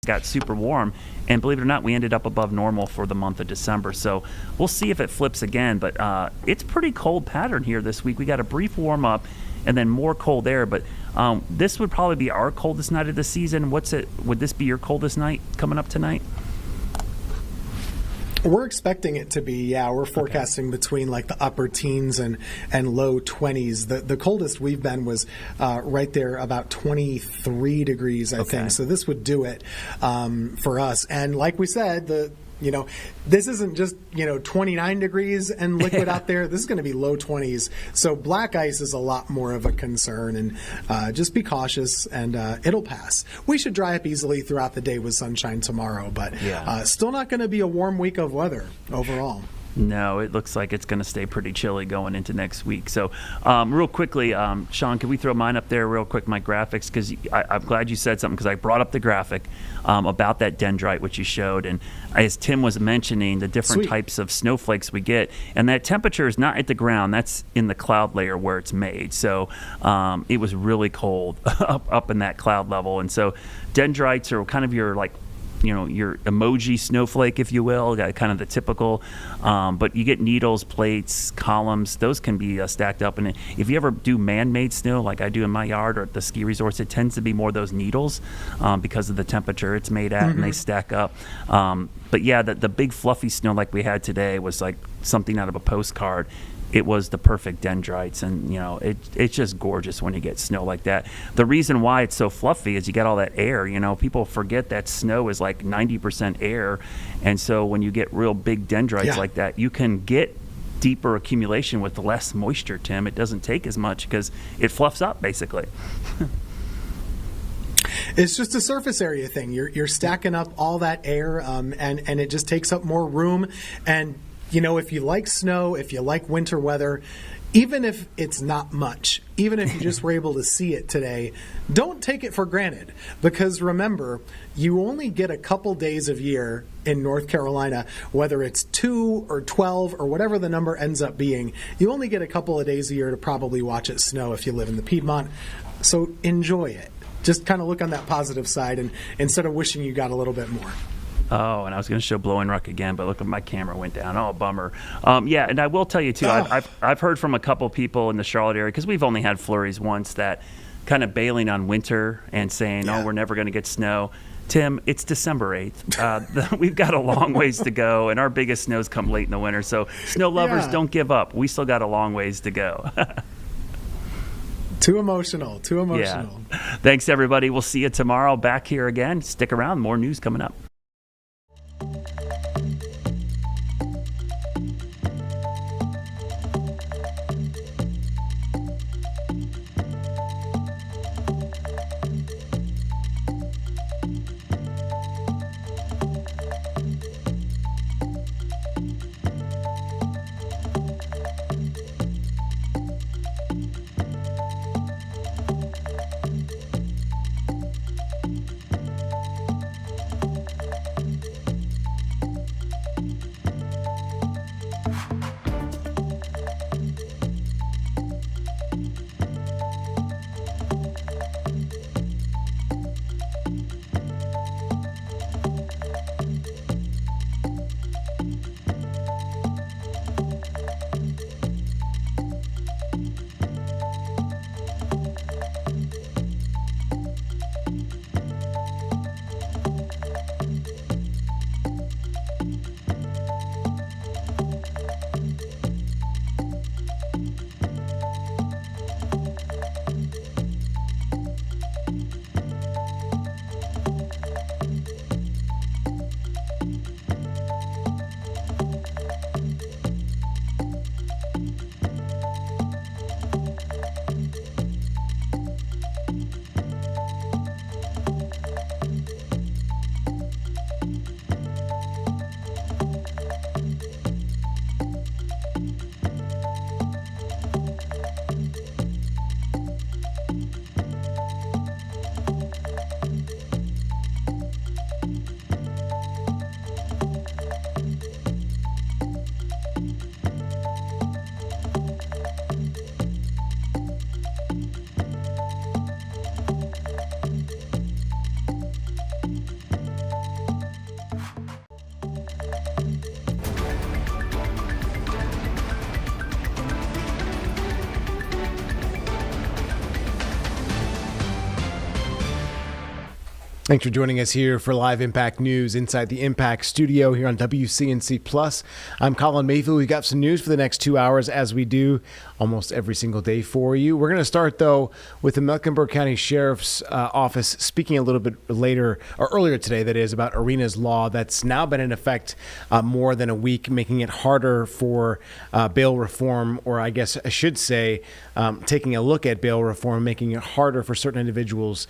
got super warm, and believe it or not, we ended up above normal for the month of December. So we'll see if it flips again, but it's pretty cold pattern here this week. We got a brief warm up and then more cold air, but this would probably be our coldest night of the season. Would this be your coldest night coming up tonight? We're expecting it to be, yeah. We're forecasting between like the upper teens and low 20s. The coldest we've been was right there about 23 degrees, I think. So this would do it for us. And like we said, this isn't just 29 degrees and liquid out there. This is going to be low 20s. So black ice is a lot more of a concern, and just be cautious, and it'll pass. We should dry up easily throughout the day with sunshine tomorrow, but still not going to be a warm week of weather overall. No, it looks like it's going to stay pretty chilly going into next week. So real quickly, Sean, can we throw mine up there real quick, my graphics? Because I'm glad you said something, because I brought up the graphic about that dendrite, which you showed. And as Tim was mentioning, the different types of snowflakes we get. And that temperature is not at the ground. That's in the cloud layer where it's made. So it was really cold up in that cloud level. And so dendrites are kind of your your emoji snowflake, if you will, kind of the typical, but you get needles, plates, columns. Those can be stacked up. And if you ever do man-made snow, like I do in my yard or at the ski resorts, it tends to be more those needles because of the temperature it's made at, and they stack up. But yeah, the big fluffy snow like we had today was like something out of a postcard. It was the perfect dendrites, and it's just gorgeous when you get snow like that. The reason why it's so fluffy is you get all that air. People forget that snow is like 90% air, and so when you get real big dendrites like that, you can get deeper accumulation with less moisture, Tim. It doesn't take as much because it fluffs up basically. It's just a surface area thing. You're stacking up all that air, and it just takes up more room. And if you like snow, if you like winter weather, even if it's not much, even if you just were able to see it today, don't take it for granted. Because remember, you only get a couple days of year in North Carolina, whether it's 2 or 12 or whatever the number ends up being. You only get a couple of days a year to probably watch it snow if you live in the Piedmont. So enjoy it. Just kind of look on that positive side, and instead of wishing you got a little bit more. Oh, and I was going to show Blowing Ruck again, but look, my camera went down. Oh, bummer. Yeah, and I will tell you, too, I've heard from a couple people in the Charlotte area, because we've only had flurries once, that kind of bailing on winter and saying, we're never going to get snow. Tim, it's December 8th. We've got a long ways to go, and our biggest snows come late in the winter. So snow lovers, don't give up. We still got a long ways to go. Too emotional. Yeah. Thanks, everybody. We'll see you tomorrow back here again. Stick around. More news coming up. Thanks for joining us here for Live Impact News inside the Impact Studio here on WCNC Plus. I'm Colin Mayfield. We've got some news for the next 2 hours, as we do almost every single day for you. We're going to start, though, with the Mecklenburg County Sheriff's Office speaking a little bit earlier today, that is, about Arena's law that's now been in effect more than a week, making it harder for bail reform, or I guess I should say taking a look at bail reform, making it harder for certain individuals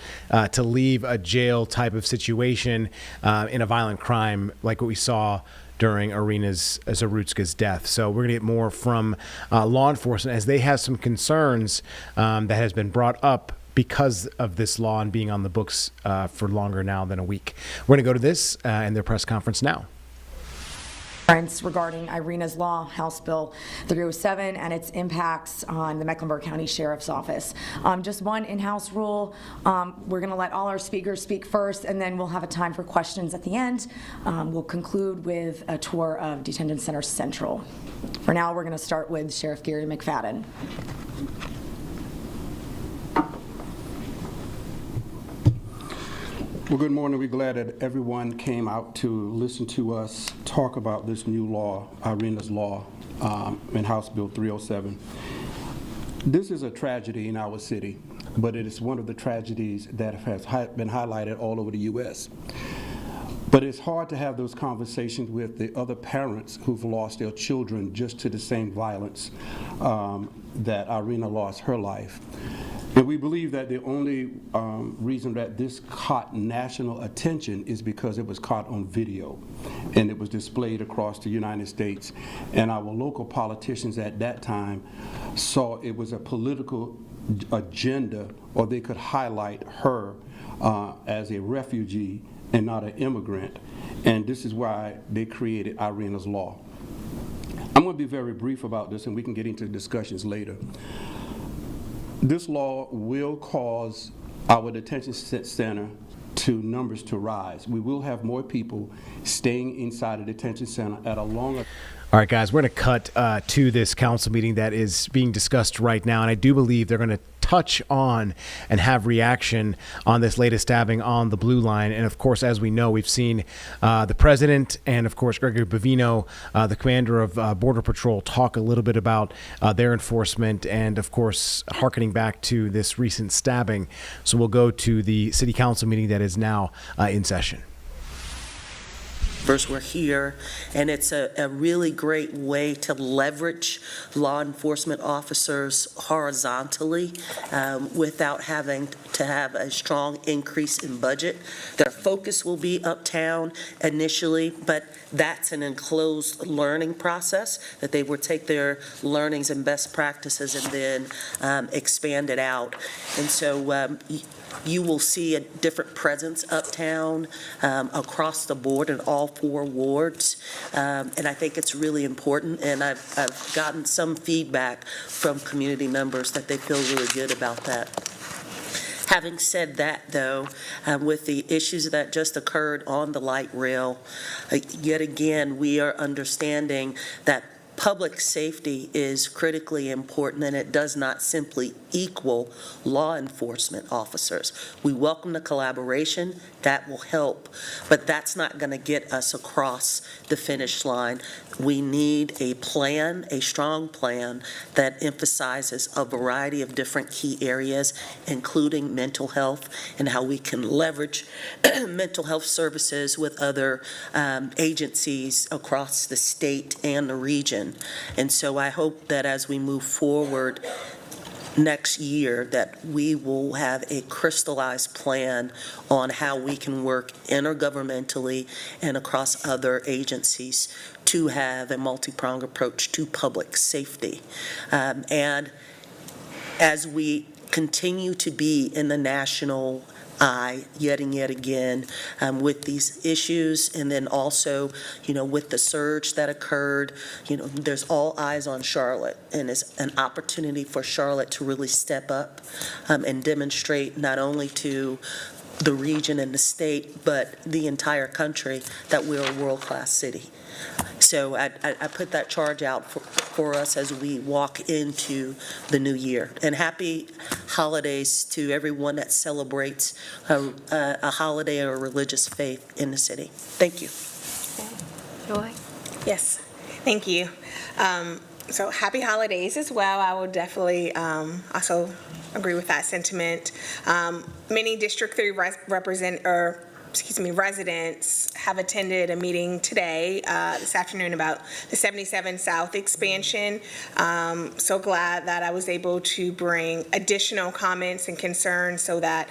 to leave a jail type of situation in a violent crime like what we saw during Zarutska's death. So we're going to get more from law enforcement as they have some concerns that has been brought up because of this law and being on the books for longer now than a week. We're going to go to this in their press conference now. Regarding Irena's Law, House Bill 307, and its impacts on the Mecklenburg County Sheriff's Office. Just one in-house rule. We're going to let all our speakers speak first, and then we'll have a time for questions at the end. We'll conclude with a tour of Detention Center Central. For now, we're going to start with Sheriff Gary McFadden. Well, good morning. We're glad that everyone came out to listen to us talk about this new law, Irena's Law, in House Bill 307. This is a tragedy in our city, but it is one of the tragedies that has been highlighted all over the U.S. But it's hard to have those conversations with the other parents who've lost their children just to the same violence that Irena lost her life. And we believe that the only reason that this caught national attention is because it was caught on video and it was displayed across the United States. And our local politicians at that time saw it was a political agenda, or they could highlight her as a refugee and not an immigrant. And this is why they created Irena's Law. I'm going to be very brief about this, and we can get into discussions later. This law will cause our detention center numbers to rise. We will have more people staying inside a detention center at a longer. All right, guys, we're going to cut to this council meeting that is being discussed right now, and I do believe they're going to touch on and have reaction on this latest stabbing on the Blue Line. And of course, as we know, we've seen the president and of course Gregory Bovino, the commander of Border Patrol, talk a little bit about their enforcement and of course hearkening back to this recent stabbing. So we'll go to the city council meeting that is now in session. We're here, and it's a really great way to leverage law enforcement officers horizontally without having to have a strong increase in budget. Their focus will be uptown initially, but that's an enclosed learning process that they will take their learnings and best practices and then expand it out. And so you will see a different presence uptown across the board in all 4 wards. And I think it's really important. And I've gotten some feedback from community members that they feel really good about that. Having said that, though, with the issues that just occurred on the light rail, yet again, we are understanding that public safety is critically important, and it does not simply equal law enforcement officers. We welcome the collaboration. That will help, but that's not going to get us across the finish line. We need a plan, a strong plan that emphasizes a variety of different key areas, including mental health and how we can leverage mental health services with other agencies across the state and the region. And so I hope that as we move forward next year that we will have a crystallized plan on how we can work intergovernmentally and across other agencies to have a multi-pronged approach to public safety. And as we continue to be in the national eye yet again with these issues, and then also, with the surge that occurred, there's all eyes on Charlotte, and it's an opportunity for Charlotte to really step up and demonstrate not only to the region and the state, but the entire country that we're a world-class city. So I put that charge out for us as we walk into the new year. And happy holidays to everyone that celebrates a holiday or a religious faith in the city. Thank you. Joy? Yes, thank you. So happy holidays as well. I will definitely also agree with that sentiment. Many District 3 residents have attended a meeting today, this afternoon, about the 77 South expansion. So glad that I was able to bring additional comments and concerns so that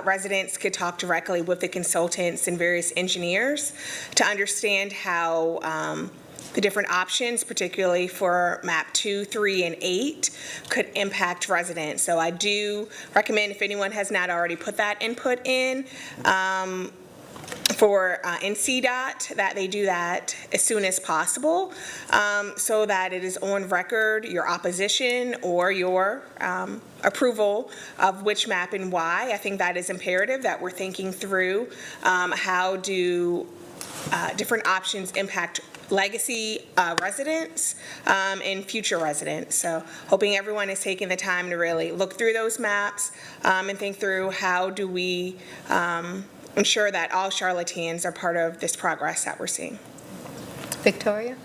residents could talk directly with the consultants and various engineers to understand how the different options, particularly for MAP 2, 3, and 8, could impact residents. So I do recommend, if anyone has not already put that input in, for NCDOT, that they do that as soon as possible, so that it is on record your opposition or your approval of which map and why. I think that is imperative, that we're thinking through how do different options impact legacy residents and future residents. So hoping everyone is taking the time to really look through those maps and think through how do we ensure that all Charlotteans are part of this progress that we're seeing. Victoria?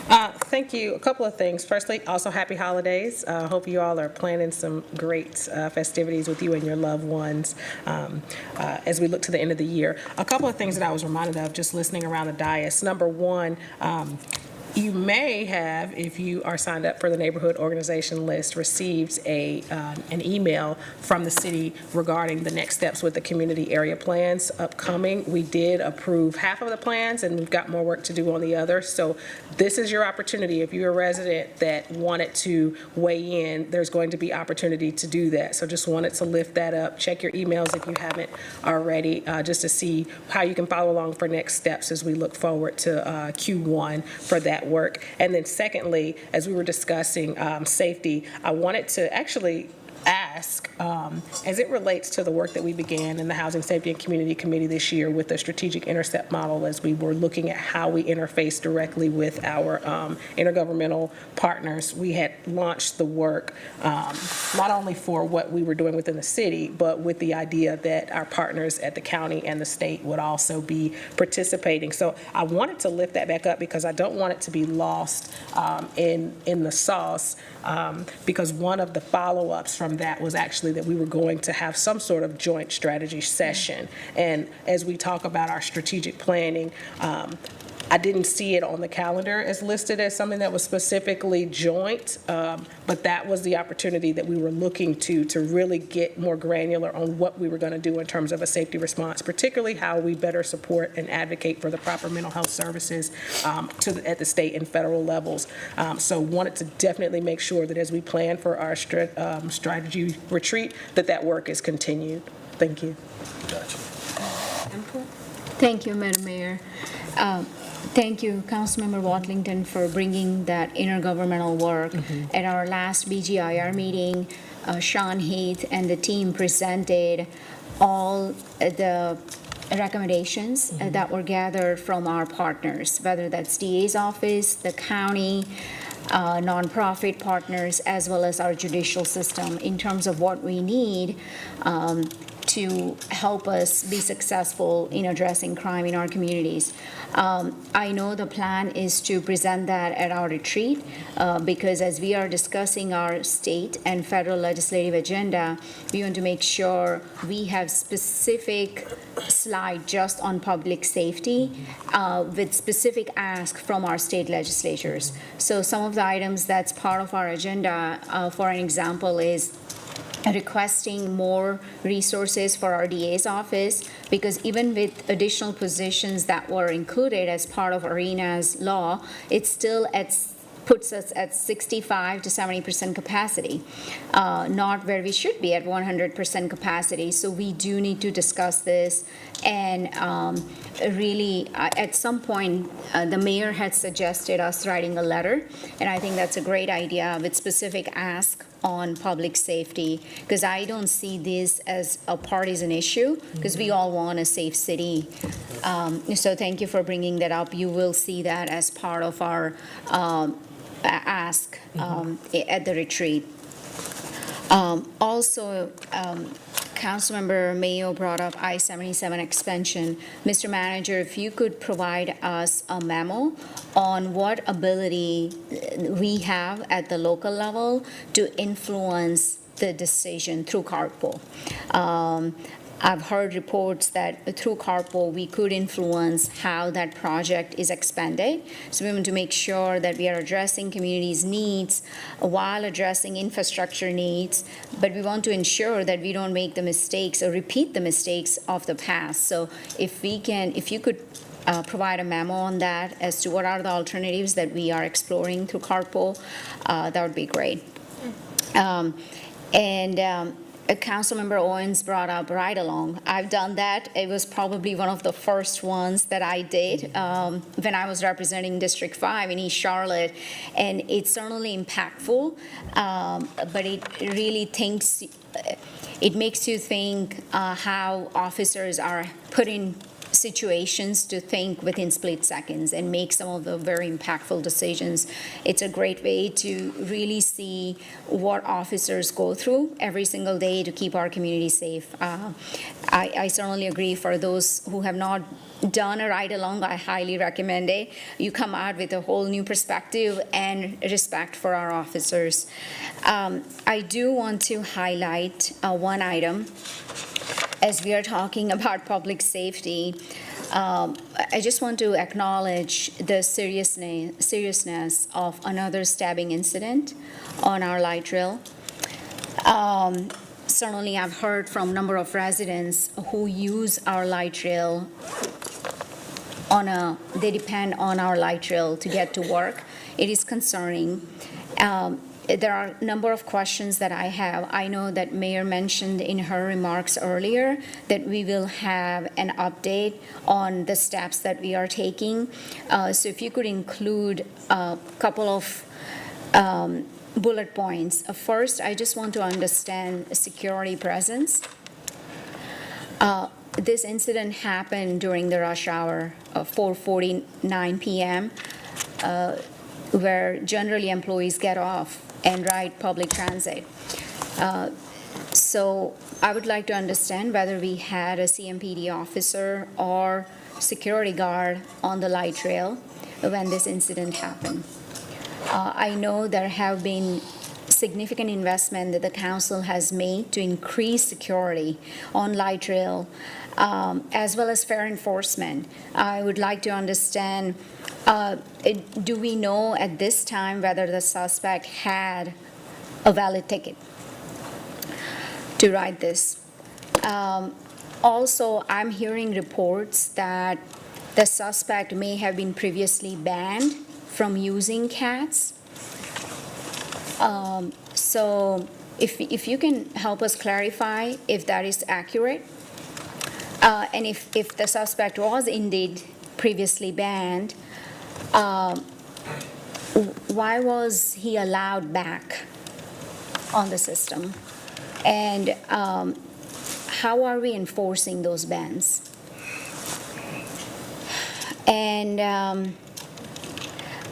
Thank you. A couple of things. Firstly, also happy holidays. Hope you all are planning some great festivities with you and your loved ones as we look to the end of the year. A couple of things that I was reminded of just listening around the dais. Number one, you may have, if you are signed up for the neighborhood organization list, received an email from the city regarding the next steps with the community area plans upcoming. We did approve half of the plans, and we've got more work to do on the other. So this is your opportunity. If you're a resident that wanted to weigh in, there's going to be opportunity to do that. So just wanted to lift that up. Check your emails if you haven't already, just to see how you can follow along for next steps as we look forward to Q1 for that work. And then secondly, as we were discussing safety, I wanted to actually ask, as it relates to the work that we began in the Housing Safety and Community Committee this year with the strategic intercept model, as we were looking at how we interface directly with our intergovernmental partners, we had launched the work not only for what we were doing within the city, but with the idea that our partners at the county and the state would also be participating. So I wanted to lift that back up because I don't want it to be lost in the sauce, because one of the follow-ups from that was actually that we were going to have some sort of joint strategy session. And as we talk about our strategic planning, I didn't see it on the calendar as listed as something that was specifically joint, but that was the opportunity that we were looking to really get more granular on what we were going to do in terms of a safety response, particularly how we better support and advocate for the proper mental health services at the state and federal levels. So wanted to definitely make sure that as we plan for our strategy retreat, that work is continued. Thank you. Thank you, Madam Mayor. Thank you, Councilmember Watlington, for bringing that intergovernmental work. At our last BGIR meeting, Sean Heath and the team presented all the recommendations that were gathered from our partners, whether that's DA's office, the county, nonprofit partners, as well as our judicial system in terms of what we need to help us be successful in addressing crime in our communities. I know the plan is to present that at our retreat because as we are discussing our state and federal legislative agenda, we want to make sure we have specific slide just on public safety with specific ask from our state legislatures. So some of the items that's part of our agenda, for an example, is requesting more resources for our DA's office, because even with additional positions that were included as part of ARENA's law, it still puts us at 65 to 70% capacity, not where we should be at 100% capacity. So we do need to discuss this, and really at some point the mayor had suggested us writing a letter, and I think that's a great idea with specific ask on public safety, because I don't see this as a partisan issue, because we all want a safe city. So thank you for bringing that up. You will see that as part of our ask at the retreat. Also, Councilmember Mayo brought up I-77 expansion. Mr. Manager, if you could provide us a memo on what ability we have at the local level to influence the decision through carpool. I've heard reports that through carpool, we could influence how that project is expanded. So we want to make sure that we are addressing communities' needs while addressing infrastructure needs, but we want to ensure that we don't make the mistakes or repeat the mistakes of the past. So if you could provide a memo on that as to what are the alternatives that we are exploring through carpool, that would be great. Councilmember Owens brought up ride-along. I've done that. It was probably one of the first ones that I did when I was representing District 5 in East Charlotte, and it's certainly impactful, but it really it makes you think how officers are put in situations to think within split seconds and make some of the very impactful decisions. It's a great way to really see what officers go through every single day to keep our community safe. I certainly agree. For those who have not done a ride-along, I highly recommend it. You come out with a whole new perspective and respect for our officers. I do want to highlight one item. As we are talking about public safety, I just want to acknowledge the seriousness of another stabbing incident on our light rail. Certainly, I've heard from a number of residents who use our light rail they depend on our light rail to get to work. It is concerning. There are a number of questions that I have. I know that Mayor mentioned in her remarks earlier that we will have an update on the steps that we are taking. So if you could include a couple of bullet points. First, I just want to understand security presence. This incident happened during the rush hour of 4:49 p.m., where generally employees get off and ride public transit. So I would like to understand whether we had a CMPD officer or security guard on the light rail when this incident happened. I know there have been significant investment that the council has made to increase security on light rail, as well as fair enforcement. I would like to understand, do we know at this time whether the suspect had a valid ticket to ride this? Also, I'm hearing reports that the suspect may have been previously banned from using cats. So if you can help us clarify if that is accurate, and if the suspect was indeed previously banned, why was he allowed back on the system? And how are we enforcing those bans? And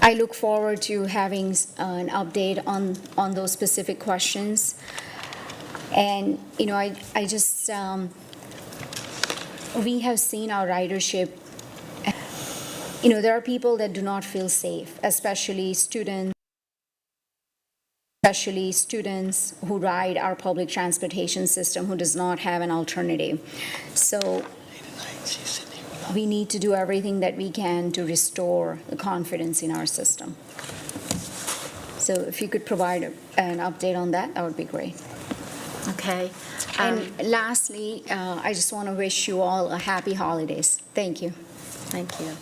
I look forward to having an update on those specific questions. And, you know, I just, we have seen our ridership. You know, there are people that do not feel safe, especially students who ride our public transportation system who does not have an alternative. So we need to do everything that we can to restore the confidence in our system. So if you could provide an update on that, that would be great. Okay. And lastly, I just want to wish you all a happy holidays. Thank you. Thank you.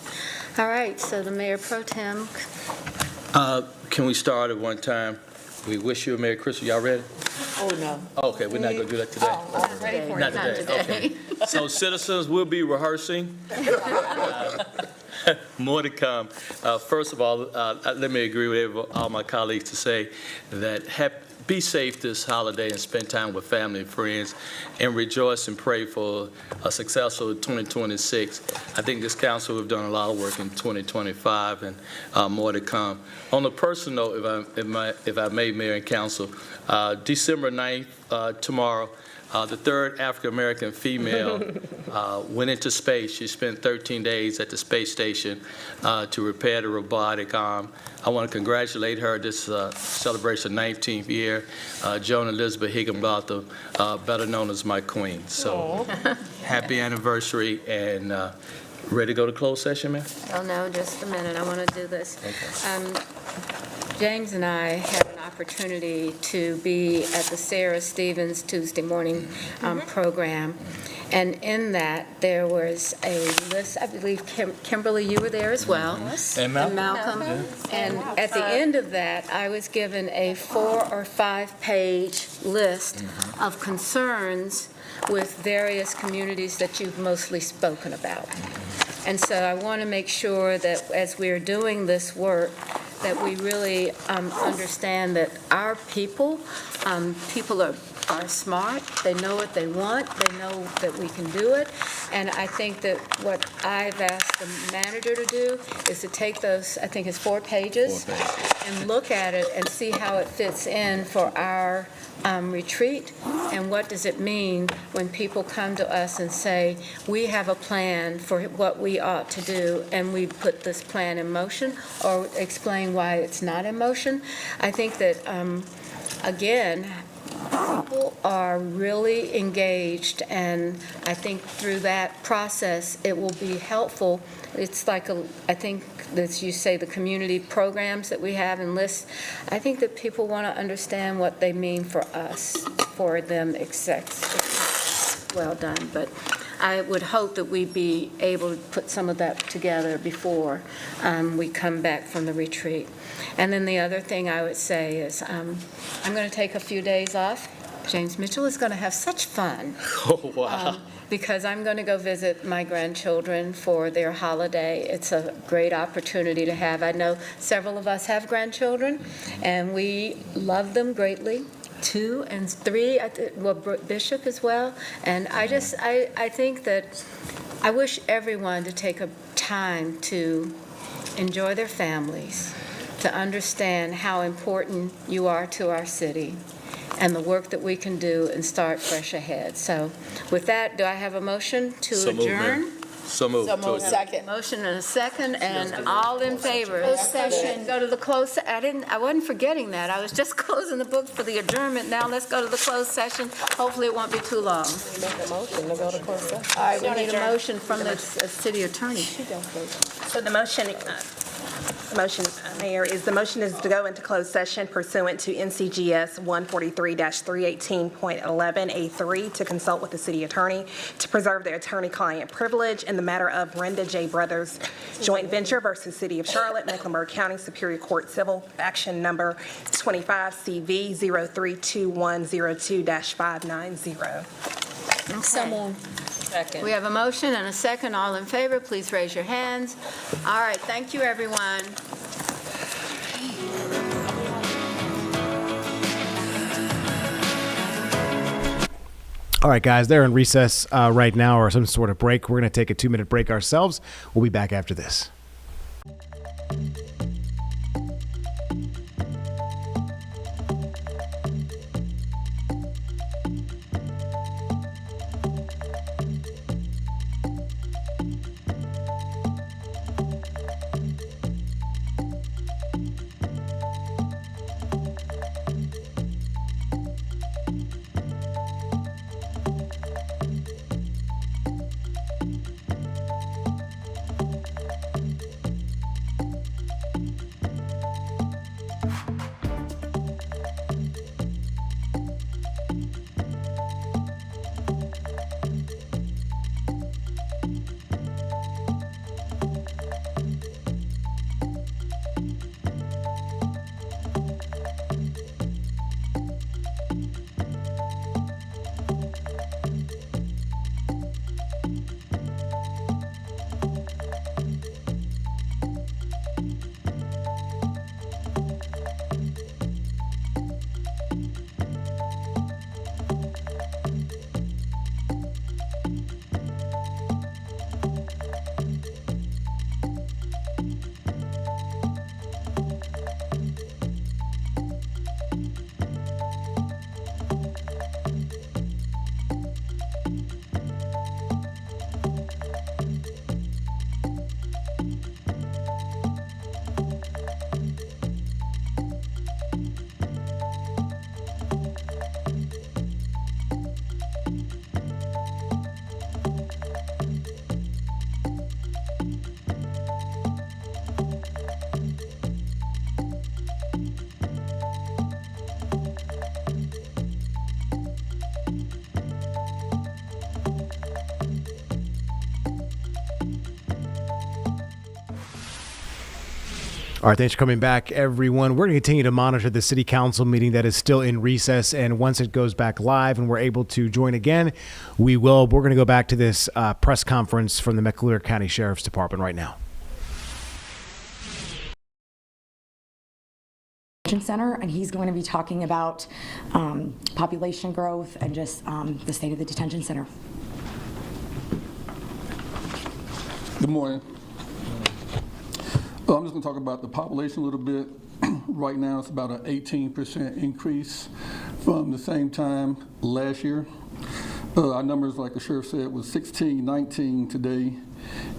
All right, so the Mayor Pro Tem. Can we start at one time? We wish you a Merry Christmas. Y'all ready? Oh, no. Okay, we're not going to do that today. I'm ready for Not today, okay. So citizens will be rehearsing. More to come. First of all, let me agree with all my colleagues to say that be safe this holiday and spend time with family and friends, and rejoice and pray for a successful 2026. I think this council have done a lot of work in 2025 and more to come. On a personal note, if I may, Mayor and Council, December 9th, tomorrow, the third African-American female went into space. She spent 13 days at the space station to repair the robotic arm. I want to congratulate her. This celebration 19th year. Joan Elizabeth Higginbotham, better known as my queen. So happy anniversary, and ready to go to closed session, ma'am? Oh, no, just a minute. I want to do this. Okay. James and I had an opportunity to be at the Sarah Stevens Tuesday morning program. And in that, there was a list, I believe Kimberly, you were there as well. And Malcolm. And at the end of that, I was given a 4 or 5 page list of concerns with various communities that you've mostly spoken about. And so I want to make sure that as we're doing this work, that we really understand that our people are smart, they know what they want, they know that we can do it, and I think that what I've asked the manager to do is to take those, I think it's 4 pages, and look at it and see how it fits in for our retreat, and what does it mean when people come to us and say, we have a plan for what we ought to do, and we put this plan in motion, or explain why it's not in motion. I think that, again, people are really engaged, and I think through that process, it will be helpful. It's like, I think, as you say, the community programs that we have and lists, I think that people want to understand what they mean for us, for them, well done. But I would hope that we'd be able to put some of that together before we come back from the retreat. And then the other thing I would say is I'm going to take a few days off. James Mitchell is going to have such fun. Oh, wow. Because I'm going to go visit my grandchildren for their holiday. It's a great opportunity to have. I know several of us have grandchildren, and we love them greatly. 2 and 3, well, Bishop as well. And I think that I wish everyone to take a time to enjoy their families, to understand how important you are to our city, and the work that we can do and start fresh ahead. So with that, do I have a motion to adjourn? So moved. Second. Motion and a second, and all in favor? Closed session. Go to the closed, I wasn't forgetting that. I was just closing the book for the adjournment. Now let's go to the closed session. Hopefully it won't be too long. Make a motion to go to closed session. All right, we need a motion from the city attorney. So the motion, Mayor, the motion is to go into closed session pursuant to NCGS 143-318.11A3 to consult with the city attorney to preserve the attorney-client privilege in the matter of Brenda J. Brothers joint venture versus City of Charlotte, Mecklenburg County Superior Court Civil Action Number 25CV 032102-590. Okay. We have a motion and a second. All in favor, please raise your hands. All right, thank you, everyone. All right, guys, they're in recess right now, or some sort of break. We're going to take a 2-minute break ourselves. We'll be back after this. All right, thanks for coming back, everyone. We're going to continue to monitor the city council meeting that is still in recess, and once it goes back live and we're able to join again, we will. We're going to go back to this press conference from the Mecklenburg County Sheriff's Department right now. Center, and he's going to be talking about population growth and just the state of the detention center. Good morning. I'm just going to talk about the population a little bit. Right now, it's about an 18% increase from the same time last year. Our numbers, like the sheriff said, was 1619 today,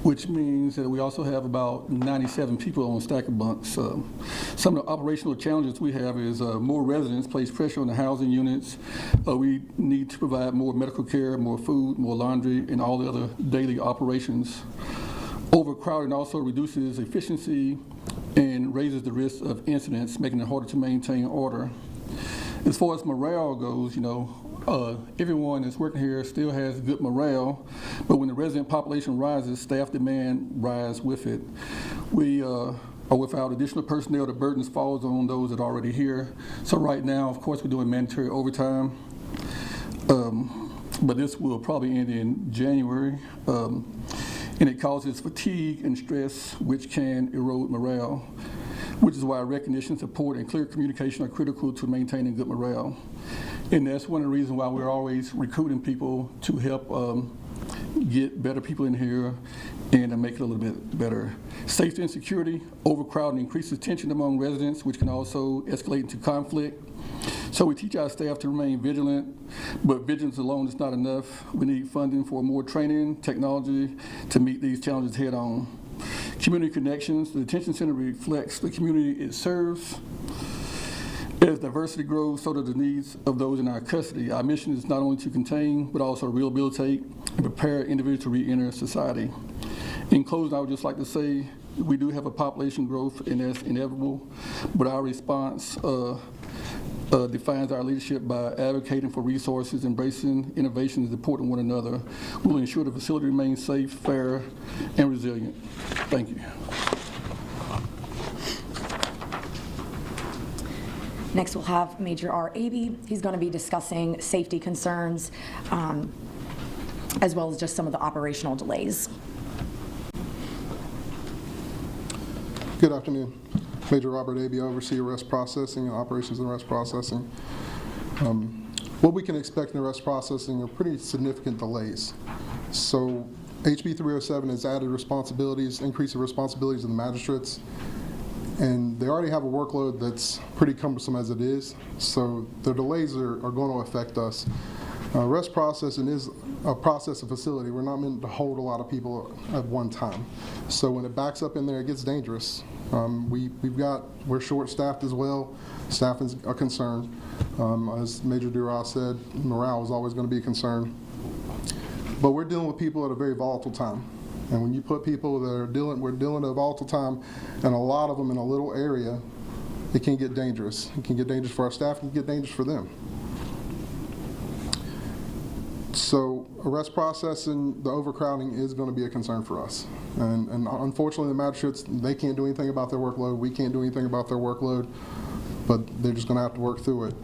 which means that we also have about 97 people on stack of bunks. Some of the operational challenges we have is more residents place pressure on the housing units. We need to provide more medical care, more food, more laundry, and all the other daily operations. Overcrowding also reduces efficiency and raises the risk of incidents, making it harder to maintain order. As far as morale goes, everyone that's working here still has good morale, but when the resident population rises, staff demand rise with it. We are without additional personnel, the burdens falls on those that are already here. So right now, of course, we're doing mandatory overtime, but this will probably end in January. And it causes fatigue and stress, which can erode morale, which is why recognition, support, and clear communication are critical to maintaining good morale. And that's one of the reasons why we're always recruiting people to help get better people in here and make it a little bit better. Safety and security, overcrowding increases tension among residents, which can also escalate into conflict. So we teach our staff to remain vigilant, but vigilance alone is not enough. We need funding for more training, technology to meet these challenges head on. Community connections, the detention center reflects the community it serves. As diversity grows, so do the needs of those in our custody. Our mission is not only to contain, but also rehabilitate and prepare individuals to re-enter society. In closing, I would just like to say we do have a population growth, and that's inevitable, but our response defines our leadership by advocating for resources, embracing innovation, and supporting one another. We'll ensure the facility remains safe, fair, and resilient. Thank you. Next, we'll have Major R. Abey. He's going to be discussing safety concerns as well as just some of the operational delays. Good afternoon. Major Robert Abey, oversee arrest processing and operations in arrest processing. What we can expect in arrest processing are pretty significant delays. So HB 307 has added responsibilities, increased the responsibilities of the magistrates, and they already have a workload that's pretty cumbersome as it is, so the delays are going to affect us. Arrest processing is a processing facility. We're not meant to hold a lot of people at one time. So when it backs up in there, it gets dangerous. We're short-staffed as well. Staff is a concern. As Major Duras said, morale is always going to be a concern. But we're dealing with people at a very volatile time. And when you put people that we're dealing at a volatile time, and a lot of them in a little area, it can get dangerous. It can get dangerous for our staff, it can get dangerous for them. So arrest processing, the overcrowding is going to be a concern for us. And unfortunately, the magistrates, they can't do anything about their workload. We can't do anything about their workload, but they're just going to have to work through it.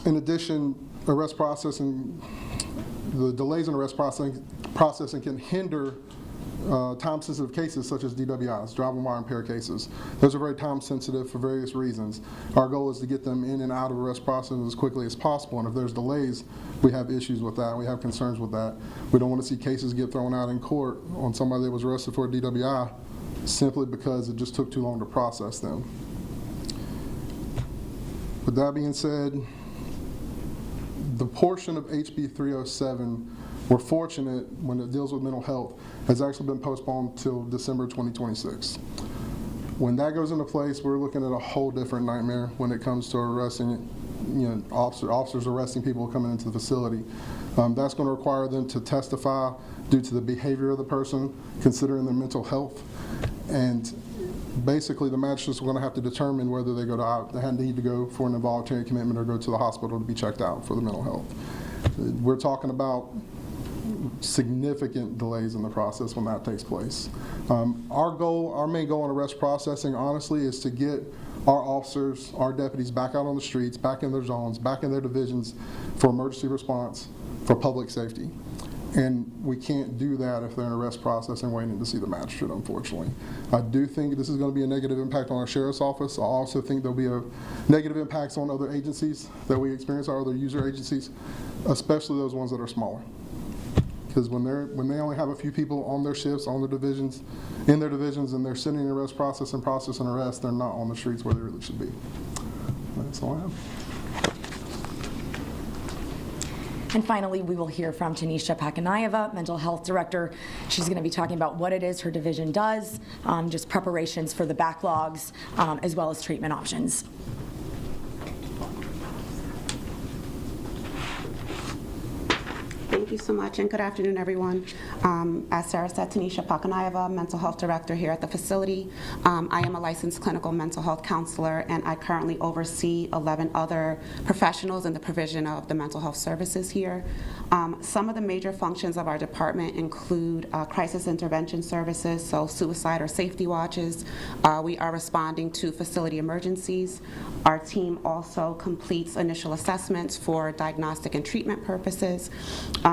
In addition, arrest processing, the delays in arrest processing can hinder time-sensitive cases such as DWIs, driving while impaired cases. Those are very time-sensitive for various reasons. Our goal is to get them in and out of arrest processing as quickly as possible, and if there's delays, we have issues with that. We have concerns with that. We don't want to see cases get thrown out in court on somebody that was arrested for a DWI simply because it just took too long to process them. With that being said, the portion of HB 307, we're fortunate when it deals with mental health, has actually been postponed till December 2026. When that goes into place, we're looking at a whole different nightmare when it comes to arresting, officers arresting people coming into the facility. That's going to require them to testify due to the behavior of the person, considering their mental health, and basically the magistrates are going to have to determine whether they need to go for an involuntary commitment or go to the hospital to be checked out for the mental health. We're talking about significant delays in the process when that takes place. Our main goal in arrest processing, honestly, is to get our officers, our deputies back out on the streets, back in their zones, back in their divisions for emergency response, for public safety. And we can't do that if they're in arrest processing waiting to see the magistrate, unfortunately. I do think this is going to be a negative impact on our sheriff's office. I also think there'll be a negative impacts on other agencies that we experience, our other user agencies, especially those ones that are smaller. Because when they only have a few people on their shifts, on their divisions, in their divisions, and they're sitting in arrest process and arrest, they're not on the streets where they really should be. That's all I have. And finally, we will hear from Tanisha Pakanayeva, Mental Health Director. She's going to be talking about what it is her division does, just preparations for the backlogs, as well as treatment options. Thank you so much, and good afternoon, everyone. As Sarah said, Tanisha Pakanayeva, Mental Health Director here at the facility. I am a licensed clinical mental health counselor, and I currently oversee 11 other professionals in the provision of the mental health services here. Some of the major functions of our department include crisis intervention services, so suicide or safety watches. We are responding to facility emergencies. Our team also completes initial assessments for diagnostic and treatment purposes.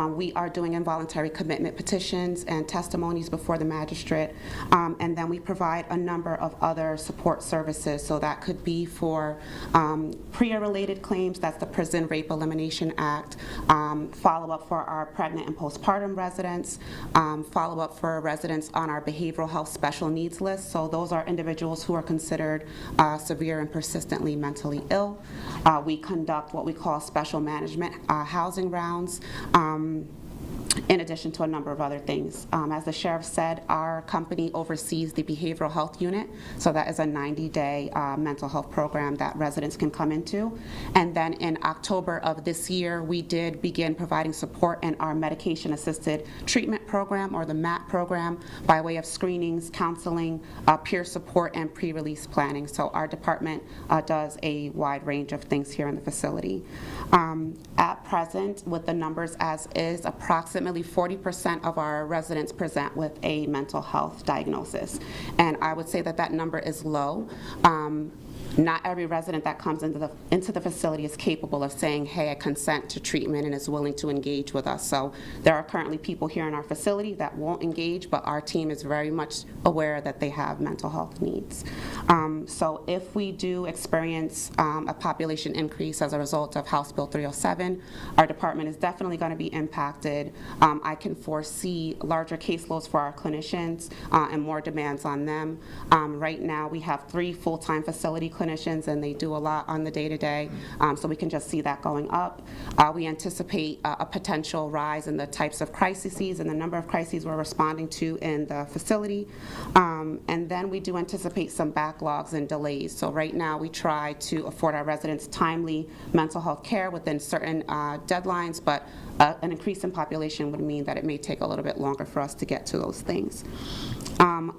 We are doing involuntary commitment petitions and testimonies before the magistrate, and then we provide a number of other support services. So that could be for PREA-related claims, that's the Prison Rape Elimination Act, follow-up for our pregnant and postpartum residents, follow-up for residents on our behavioral health special needs list. So those are individuals who are considered severe and persistently mentally ill. We conduct what we call special management housing rounds, in addition to a number of other things. As the sheriff said, our company oversees the behavioral health unit, so that is a 90-day mental health program that residents can come into. And then in October of this year, we did begin providing support in our medication-assisted treatment program, or the MAT program, by way of screenings, counseling, peer support, and pre-release planning. So our department does a wide range of things here in the facility. At present, with the numbers as is, approximately 40% of our residents present with a mental health diagnosis. And I would say that that number is low. Not every resident that comes into the facility is capable of saying, hey, I consent to treatment, and is willing to engage with us. So there are currently people here in our facility that won't engage, but our team is very much aware that they have mental health needs. So if we do experience a population increase as a result of House Bill 307, our department is definitely going to be impacted. I can foresee larger caseloads for our clinicians and more demands on them. Right now we have 3 full-time facility clinicians, and they do a lot on the day-to-day, so we can just see that going up. We anticipate a potential rise in the types of crises and the number of crises we're responding to in the facility. And then we do anticipate some backlogs and delays. So right now we try to afford our residents timely mental health care within certain deadlines, but an increase in population would mean that it may take a little bit longer for us to get to those things.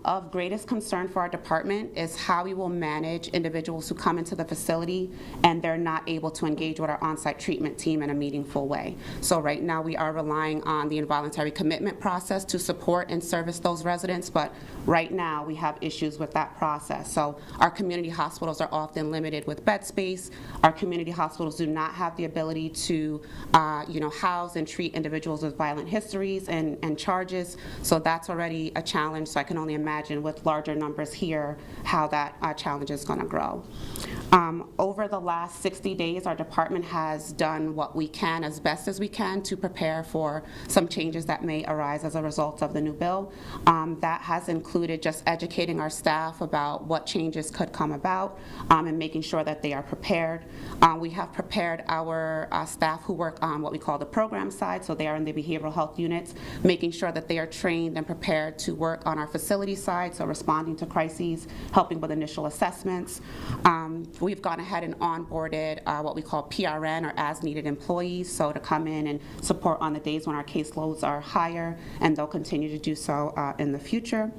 Of greatest concern for our department is how we will manage individuals who come into the facility and they're not able to engage with our on-site treatment team in a meaningful way. So right now we are relying on the involuntary commitment process to support and service those residents, but right now we have issues with that process. So our community hospitals are often limited with bed space. Our community hospitals do not have the ability to house and treat individuals with violent histories and charges. So that's already a challenge. So I can only imagine with larger numbers here how that challenge is going to grow. Over the last 60 days, our department has done what we can as best as we can to prepare for some changes that may arise as a result of the new bill. That has included just educating our staff about what changes could come about and making sure that they are prepared. We have prepared our staff who work on what we call the program side, so they are in the behavioral health units, making sure that they are trained and prepared to work on our facility side, so responding to crises, helping with initial assessments. We've gone ahead and onboarded what we call PRN, or as-needed employees, so to come in and support on the days when our caseloads are higher, and they'll continue to do so in the future.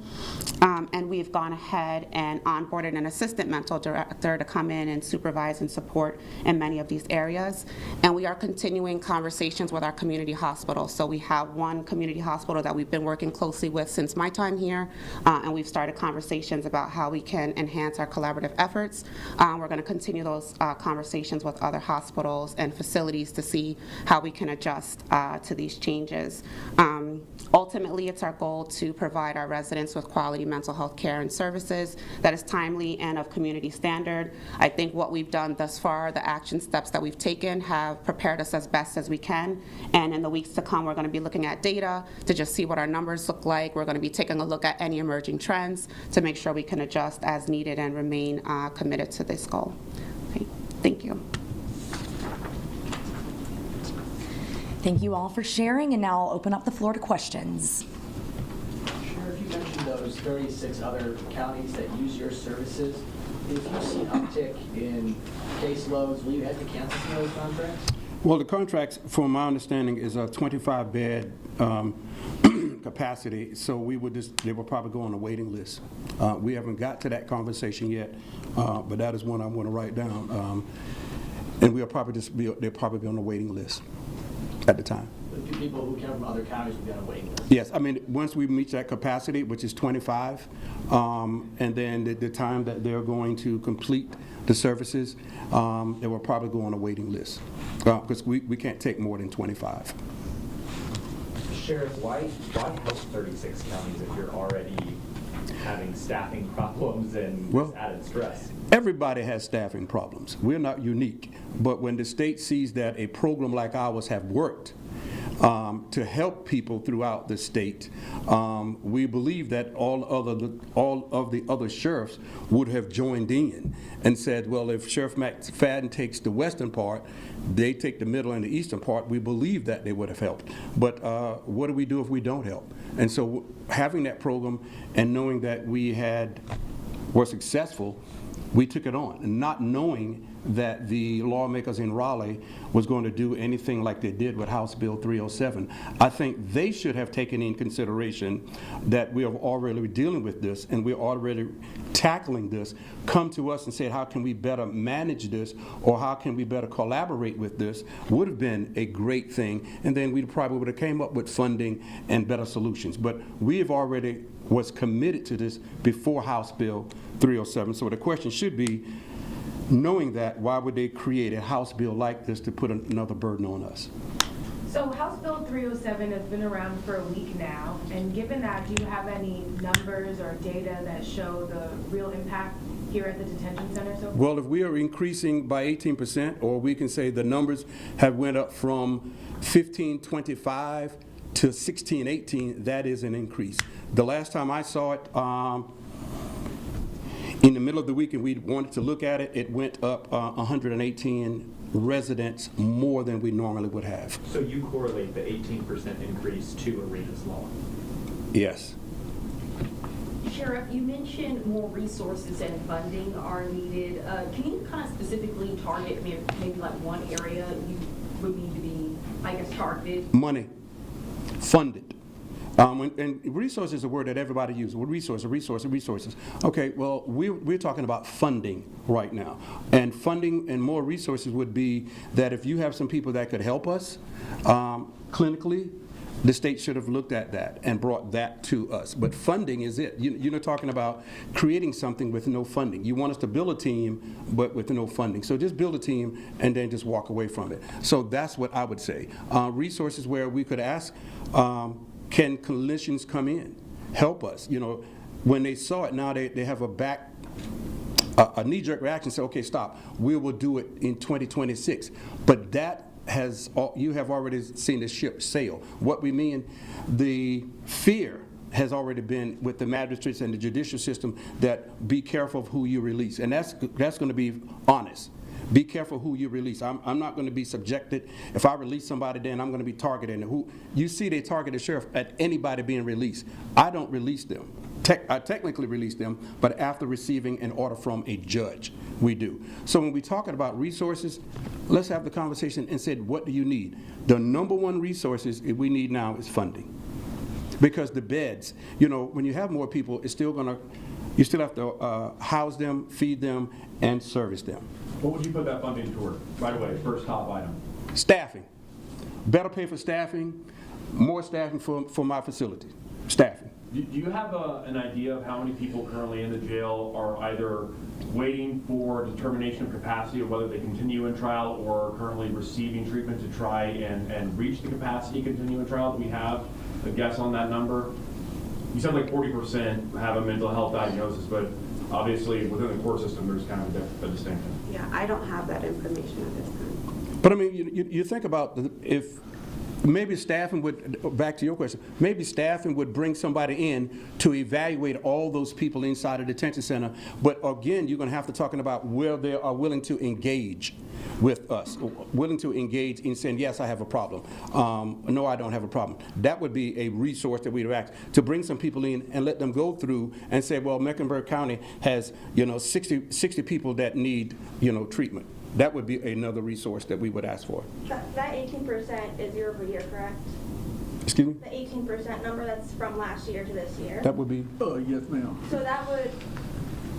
And we've gone ahead and onboarded an assistant mental director to come in and supervise and support in many of these areas. And we are continuing conversations with our community hospitals. So we have one community hospital that we've been working closely with since my time here, and we've started conversations about how we can enhance our collaborative efforts. We're going to continue those conversations with other hospitals and facilities to see how we can adjust to these changes. Ultimately, it's our goal to provide our residents with quality mental health care and services that is timely and of community standard. I think what we've done thus far, the action steps that we've taken, have prepared us as best as we can. And in the weeks to come, we're going to be looking at data to just see what our numbers look like. We're going to be taking a look at any emerging trends to make sure we can adjust as needed and remain committed to this goal. Okay. Thank you. Thank you all for sharing, and now I'll open up the floor to questions. Sheriff, you mentioned those 36 other counties that use your services. If you see an uptick in caseloads, will you have to cancel some of those contracts? Well, the contracts, from my understanding, is a 25-bed capacity, so they will probably go on a waiting list. We haven't got to that conversation yet, but that is one I want to write down. And they'll probably be on the waiting list at the time. The people who come from other counties will be on a waiting list? Yes, I mean, once we reach that capacity, which is 25, and then the time that they're going to complete the services, they will probably go on a waiting list, because we can't take more than 25. Sheriff, why help 36 counties if you're already having staffing problems and added stress? Everybody has staffing problems. We're not unique. But when the state sees that a program like ours have worked to help people throughout the state, we believe that all of the other sheriffs would have joined in and said, well, if Sheriff McFadden takes the western part, they take the middle and the eastern part, we believe that they would have helped. But what do we do if we don't help? And so having that program and knowing that we were successful, we took it on, and not knowing that the lawmakers in Raleigh was going to do anything like they did with House Bill 307. I think they should have taken in consideration that we are already dealing with this and we're already tackling this, come to us and said, how can we better manage this, or how can we better collaborate with this, would have been a great thing, and then we probably would have came up with funding and better solutions. But we have already was committed to this before House Bill 307. So the question should be, knowing that, why would they create a House bill like this to put another burden on us? So House Bill 307 has been around for a week now, and given that, do you have any numbers or data that show the real impact here at the detention center so far? Well, if we are increasing by 18%, or we can say the numbers have went up from 1525 to 1618, that is an increase. The last time I saw it, in the middle of the week, and we wanted to look at it, it went up 118 residents more than we normally would have. So you correlate the 18% increase to Arena's law? Yes. Sheriff, you mentioned more resources and funding are needed. Can you kind of specifically target maybe like one area you would need to be, I guess, targeted? Money. Funded. And resource is a word that everybody uses. Well, resources. Okay, well, we're talking about funding right now. And funding and more resources would be that if you have some people that could help us clinically, the state should have looked at that and brought that to us. But funding is it. You're not talking about creating something with no funding. You want us to build a team, but with no funding. So just build a team and then just walk away from it. So that's what I would say. Resources where we could ask, can clinicians come in, help us? When they saw it, now they have a knee-jerk reaction, say, okay, stop. We will do it in 2026. But that you have already seen the ship sail. What we mean, the fear has already been with the magistrates and the judicial system that be careful of who you release. And that's going to be honest. Be careful who you release. I'm not going to be subjected. If I release somebody, then I'm going to be targeted. You see they target the sheriff at anybody being released. I don't release them. technically release them, but after receiving an order from a judge, we do. So when we're talking about resources, let's have the conversation and say, what do you need? The number one resources we need now is funding. Because the beds, when you have more people, you still have to house them, feed them, and service them. What would you put that funding toward, right away, first top item? Staffing. Better pay for staffing, more staffing for my facility. Staffing. Do you have an idea of how many people currently in the jail are either waiting for determination of capacity of whether they continue in trial or are currently receiving treatment to try and reach the capacity to continue in trial? Do we have a guess on that number? You said like 40% have a mental health diagnosis, but obviously within the court system there's kind of a distinction. Yeah, I don't have that information at this time. But I mean, you think about if maybe staffing would, back to your question, maybe staffing would bring somebody in to evaluate all those people inside a detention center. But again, you're going to have to talk about where they are willing to engage with us, willing to engage in saying, yes, I have a problem. No, I don't have a problem. That would be a resource that we'd ask to bring some people in and let them go through and say, well, Mecklenburg County has 60 people that need treatment. That would be another resource that we would ask for. That 18% is year over year, correct? Excuse me? The 18% number that's from last year to this year. That would be? Yes, ma'am. So that would,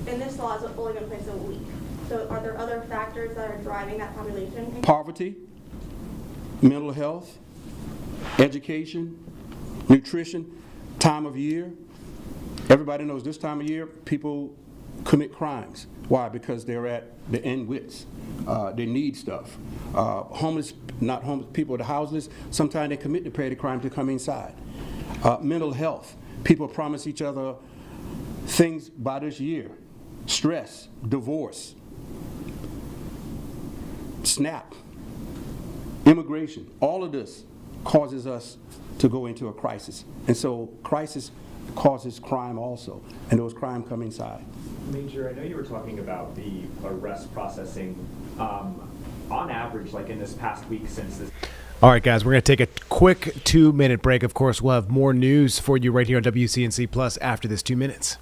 and this law has only been in place a week. So are there other factors that are driving that population? Poverty, mental health, education, nutrition, time of year. Everybody knows this time of year people commit crimes. Why? Because they're at the end wits. They need stuff. Homeless, not homeless, people that are houseless, sometimes they commit the petty crime to come inside. Mental health. People promise each other things by this year. Stress, divorce, SNAP, immigration. All of this causes us to go into a crisis. And so crisis causes crime also, and those crimes come inside. Major, I know you were talking about the arrest processing. On average, like in this past week since this... All right, guys, we're going to take a quick 2-minute break. Of course, we'll have more news for you right here on WCNC Plus after this 2 minutes.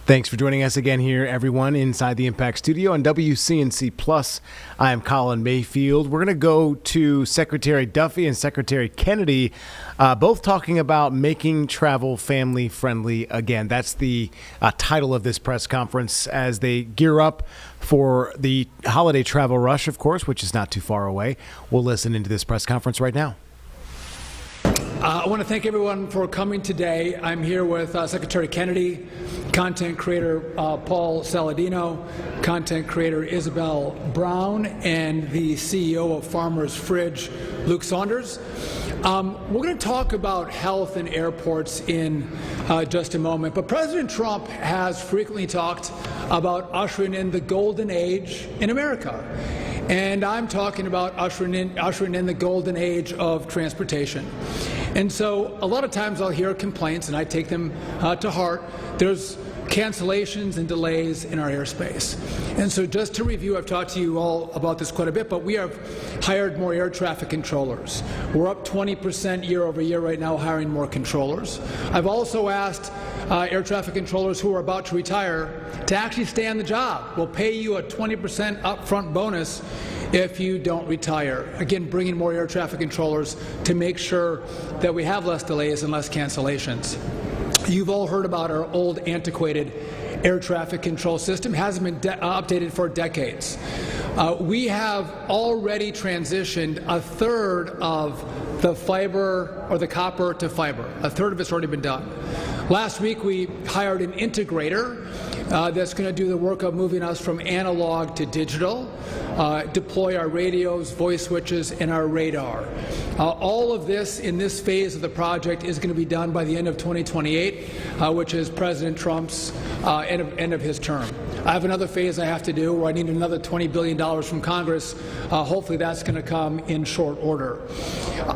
Thanks for joining us again here, everyone, inside the Impact Studio on WCNC Plus. I am Colin Mayfield. We're going to go to Secretary Duffy and Secretary Kennedy, both talking about making travel family friendly again. That's the title of this press conference as they gear up for the holiday travel rush, of course, which is not too far away. We'll listen into this press conference right now. I want to thank everyone for coming today. I'm here with Secretary Kennedy, content creator Paul Saladino, content creator Isabel Brown, and the CEO of Farmers Fridge, Luke Saunders. We're going to talk about health and airports in just a moment, but President Trump has frequently talked about ushering in the golden age in America. And I'm talking about ushering in the golden age of transportation. And so a lot of times I'll hear complaints, and I take them to heart. There's cancellations and delays in our airspace. And so just to review, I've talked to you all about this quite a bit, but we have hired more air traffic controllers. We're up 20% year over year right now hiring more controllers. I've also asked air traffic controllers who are about to retire to actually stay on the job. We'll pay you a 20% upfront bonus if you don't retire. Again, bringing more air traffic controllers to make sure that we have less delays and less cancellations. You've all heard about our old, antiquated air traffic control system. It hasn't been updated for decades. We have already transitioned a third of the fiber or the copper to fiber. A third of it's already been done. Last week, we hired an integrator that's going to do the work of moving us from analog to digital, deploy our radios, voice switches, and our radar. All of this in this phase of the project is going to be done by the end of 2028, which is President Trump's end of his term. I have another phase I have to do where I need another $20 billion from Congress. Hopefully that's going to come in short order.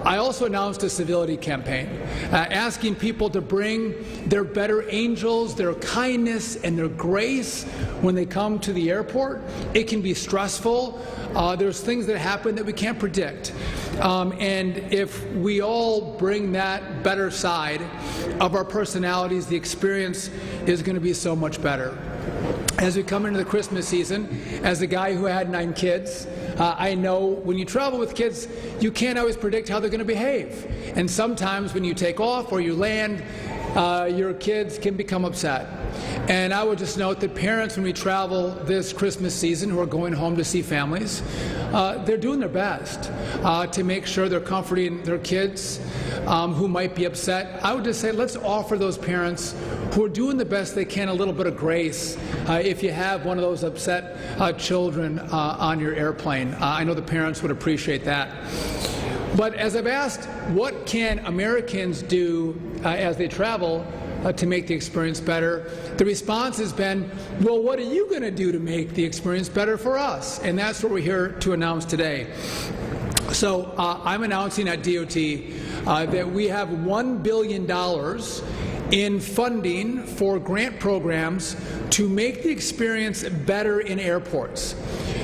I also announced a civility campaign, asking people to bring their better angels, their kindness, and their grace when they come to the airport. It can be stressful. There's things that happen that we can't predict. And if we all bring that better side of our personalities, the experience is going to be so much better. As we come into the Christmas season, as a guy who had 9 kids, I know when you travel with kids, you can't always predict how they're going to behave. And sometimes when you take off or you land, your kids can become upset. And I would just note that parents, when we travel this Christmas season, who are going home to see families, they're doing their best to make sure they're comforting their kids who might be upset. I would just say let's offer those parents who are doing the best they can a little bit of grace if you have one of those upset children on your airplane. I know the parents would appreciate that. But as I've asked, what can Americans do as they travel to make the experience better? The response has been, well, what are you going to do to make the experience better for us? And that's what we're here to announce today. So I'm announcing at DOT that we have $1 billion in funding for grant programs to make the experience better in airports.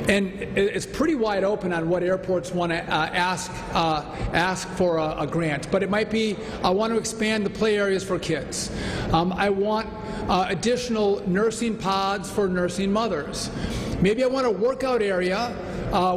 And it's pretty wide open on what airports want to ask for a grant. But it might be, I want to expand the play areas for kids. I want additional nursing pods for nursing mothers. Maybe I want a workout area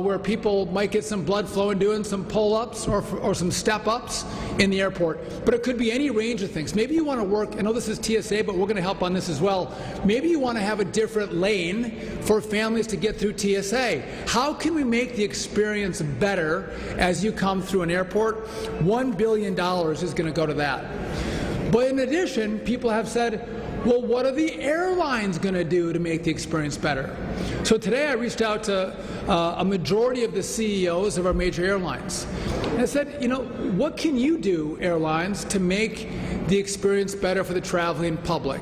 where people might get some blood flow and doing some pull-ups or some step-ups in the airport. But it could be any range of things. Maybe you want to work, I know this is TSA, but we're going to help on this as well. Maybe you want to have a different lane for families to get through TSA. How can we make the experience better as you come through an airport? $1 billion is going to go to that. But in addition, people have said, well, what are the airlines going to do to make the experience better? So today I reached out to a majority of the CEOs of our major airlines. And I said, you know, what can you do, airlines, to make the experience better for the traveling public?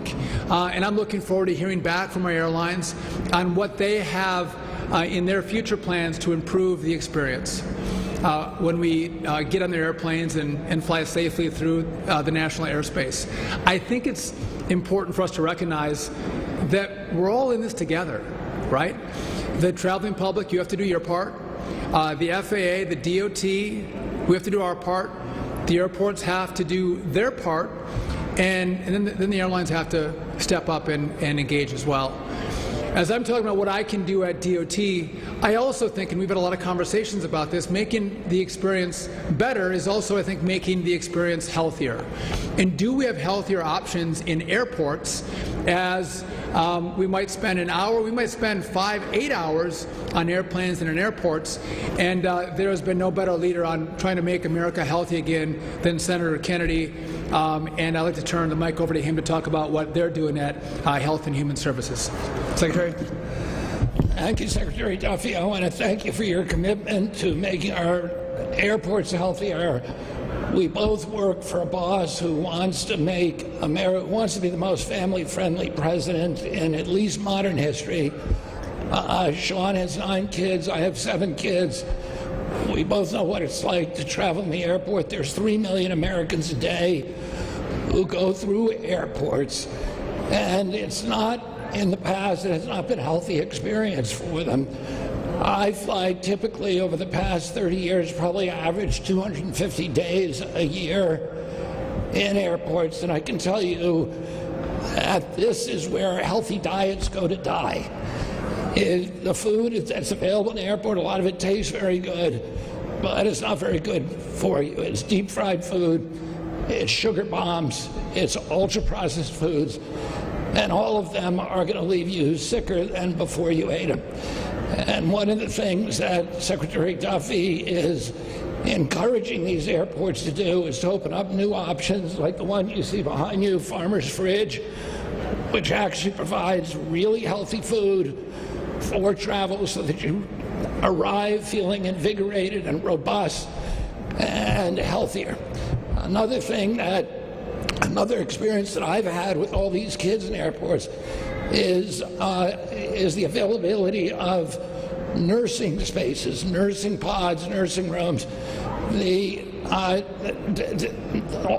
And I'm looking forward to hearing back from our airlines on what they have in their future plans to improve the experience when we get on their airplanes and fly safely through the national airspace. I think it's important for us to recognize that we're all in this together, right? The traveling public, you have to do your part. The FAA, the DOT, we have to do our part. The airports have to do their part. And then the airlines have to step up and engage as well. as I'm talking about what I can do at DOT, I also think, and we've had a lot of conversations about this, making the experience better is also, I think, making the experience healthier. And do we have healthier options in airports as we might spend an hour, we might spend 5-8 hours on airplanes and in airports, and there has been no better leader on trying to make America healthy again than Senator Kennedy. And I'd like to turn the mic over to him to talk about what they're doing at Health and Human Services. Secretary. Thank you, Secretary Duffy. I want to thank you for your commitment to making our airports healthier. We both work for a boss who wants to make America, wants to be the most family-friendly president in at least modern history. Sean has 9 kids. I have 7 kids. We both know what it's like to travel in the airport. There's 3 million Americans a day who go through airports, and it's not, in the past, it has not been a healthy experience for them. I fly typically over the past 30 years, probably average 250 days a year in airports, and I can tell you that this is where healthy diets go to die. The food that's available in the airport, a lot of it tastes very good, but it's not very good for you. It's deep fried food, it's sugar bombs, it's ultra processed foods, and all of them are going to leave you sicker than before you ate them. And one of the things that Secretary Duffy is encouraging these airports to do is to open up new options like the one you see behind you, Farmer's Fridge, which actually provides really healthy food for travel so that you arrive feeling invigorated and robust and healthier. Another experience that I've had with all these kids in airports is the availability of nursing spaces, nursing pods, nursing rooms.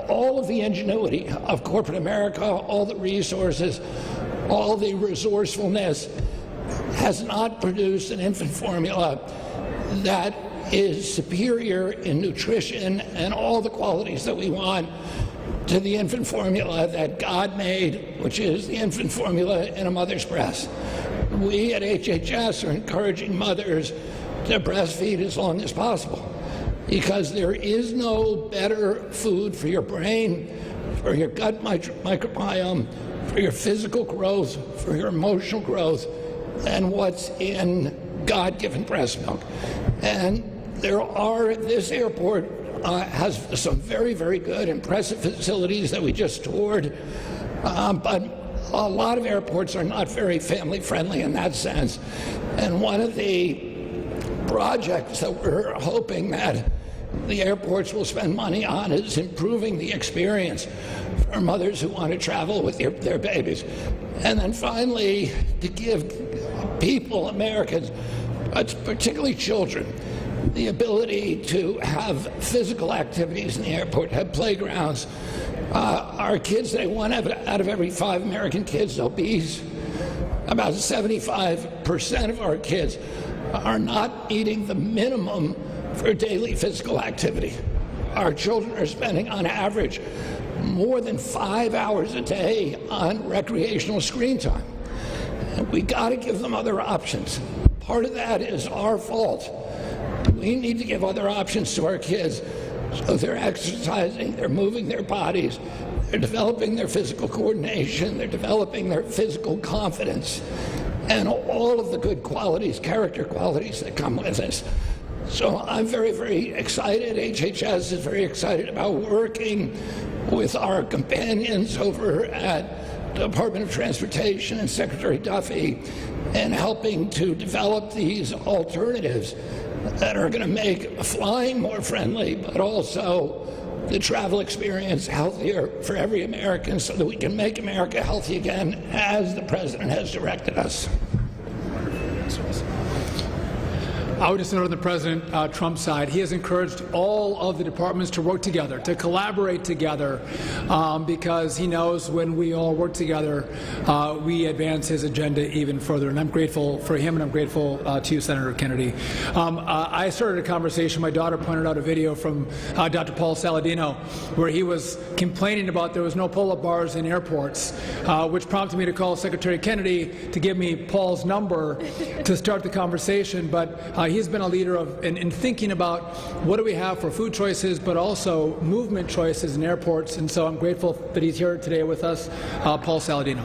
All of the ingenuity of corporate America, all the resources, all the resourcefulness has not produced an infant formula that is superior in nutrition and all the qualities that we want to the infant formula that God made, which is the infant formula in a mother's breast. We at HHS are encouraging mothers to breastfeed as long as possible because there is no better food for your brain, for your gut microbiome, for your physical growth, for your emotional growth, than what's in God-given breast milk. And this airport has some very, very good, impressive facilities that we just toured, but a lot of airports are not very family-friendly in that sense. And one of the projects that we're hoping that the airports will spend money on is improving the experience for mothers who want to travel with their babies. And then finally, to give people, Americans, particularly children, the ability to have physical activities in the airport, have playgrounds. Our kids today, 1 out of every 5 American kids is obese. About 75% of our kids are not meeting the minimum for daily physical activity. Our children are spending, on average, more than 5 hours a day on recreational screen time. And we got to give them other options. Part of that is our fault. We need to give other options to our kids so they're exercising, they're moving their bodies, they're developing their physical coordination, they're developing their physical confidence, and all of the good qualities, character qualities that come with this. So I'm very, very excited. HHS is very excited about working with our companions over at the Department of Transportation and Secretary Duffy and helping to develop these alternatives that are going to make flying more friendly, but also the travel experience healthier for every American so that we can make America healthy again as the President has directed us. I would just note on the President Trump side, he has encouraged all of the departments to work together, to collaborate together, because he knows when we all work together, we advance his agenda even further. And I'm grateful for him, and I'm grateful to you, Senator Kennedy. I started a conversation. My daughter pointed out a video from Dr. Paul Saladino, where he was complaining about there was no pull-up bars in airports, which prompted me to call Secretary Kennedy to give me Paul's number to start the conversation. But he's been a leader in thinking about what do we have for food choices, but also movement choices in airports. And so I'm grateful that he's here today with us, Paul Saladino.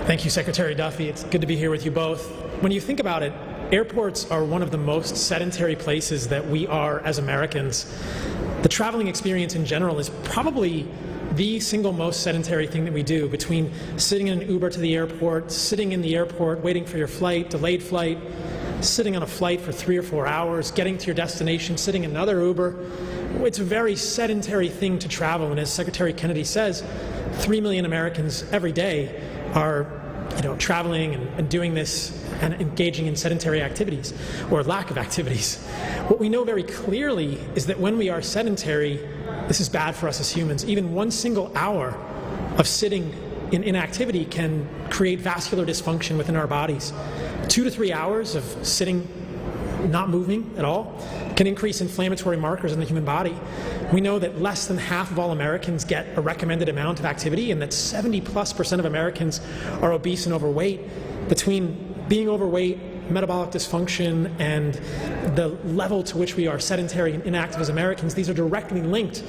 Thank you, Secretary Duffy. It's good to be here with you both. When you think about it, airports are one of the most sedentary places that we are as Americans. The traveling experience in general is probably the single most sedentary thing that we do, between sitting in an Uber to the airport, sitting in the airport, waiting for your flight, delayed flight, sitting on a flight for 3 or 4 hours, getting to your destination, sitting in another Uber. It's a very sedentary thing to travel, and as Secretary Kennedy says, 3 million Americans every day are traveling and doing this and engaging in sedentary activities or lack of activities. What we know very clearly is that when we are sedentary, this is bad for us as humans. Even one single hour of sitting in inactivity can create vascular dysfunction within our bodies. 2 to 3 hours of sitting, not moving at all, can increase inflammatory markers in the human body. We know that less than half of all Americans get a recommended amount of activity, and that 70+% of Americans are obese and overweight. Between being overweight, metabolic dysfunction, and the level to which we are sedentary and inactive as Americans, these are directly linked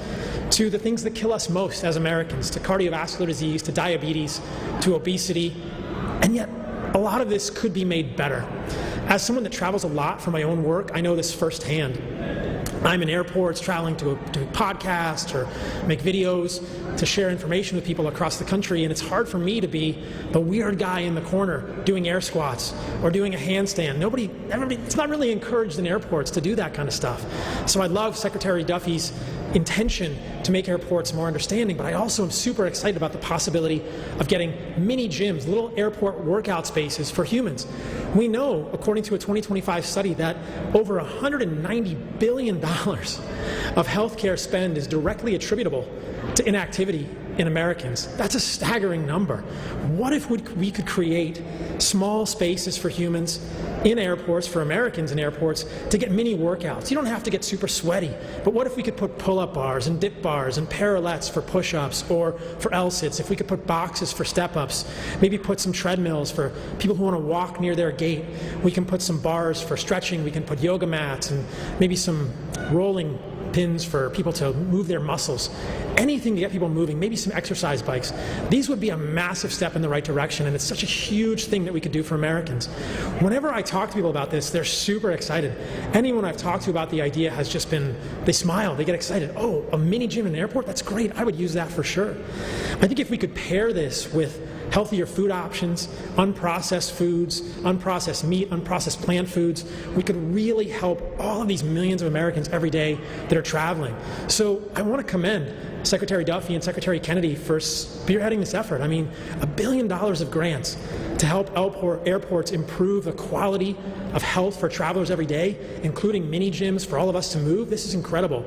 to the things that kill us most as Americans, to cardiovascular disease, to diabetes, to obesity. And yet, a lot of this could be made better. As someone that travels a lot for my own work, I know this firsthand. I'm in airports traveling to podcasts or make videos to share information with people across the country, and it's hard for me to be the weird guy in the corner doing air squats or doing a handstand. It's not really encouraged in airports to do that kind of stuff. So I love Secretary Duffy's intention to make airports more understanding, but I also am super excited about the possibility of getting mini gyms, little airport workout spaces for humans. We know, according to a 2025 study, that over $190 billion of healthcare spend is directly attributable to inactivity in Americans. That's a staggering number. What if we could create small spaces for humans in airports, for Americans in airports, to get mini workouts? You don't have to get super sweaty, but what if we could put pull-up bars and dip bars and parallettes for push-ups or for L-sits? If we could put boxes for step-ups, maybe put some treadmills for people who want to walk near their gate. We can put some bars for stretching. We can put yoga mats and maybe some rolling pins for people to move their muscles. Anything to get people moving, maybe some exercise bikes. These would be a massive step in the right direction, and it's such a huge thing that we could do for Americans. Whenever I talk to people about this, they're super excited. Anyone I've talked to about the idea has just been, they smile, they get excited. Oh, a mini gym in an airport? That's great. I would use that for sure. I think if we could pair this with healthier food options, unprocessed foods, unprocessed meat, unprocessed plant foods, we could really help all of these millions of Americans every day that are traveling. So I want to commend Secretary Duffy and Secretary Kennedy for spearheading this effort. I mean, $1 billion of grants to help airports improve the quality of health for travelers every day, including mini gyms for all of us to move. This is incredible.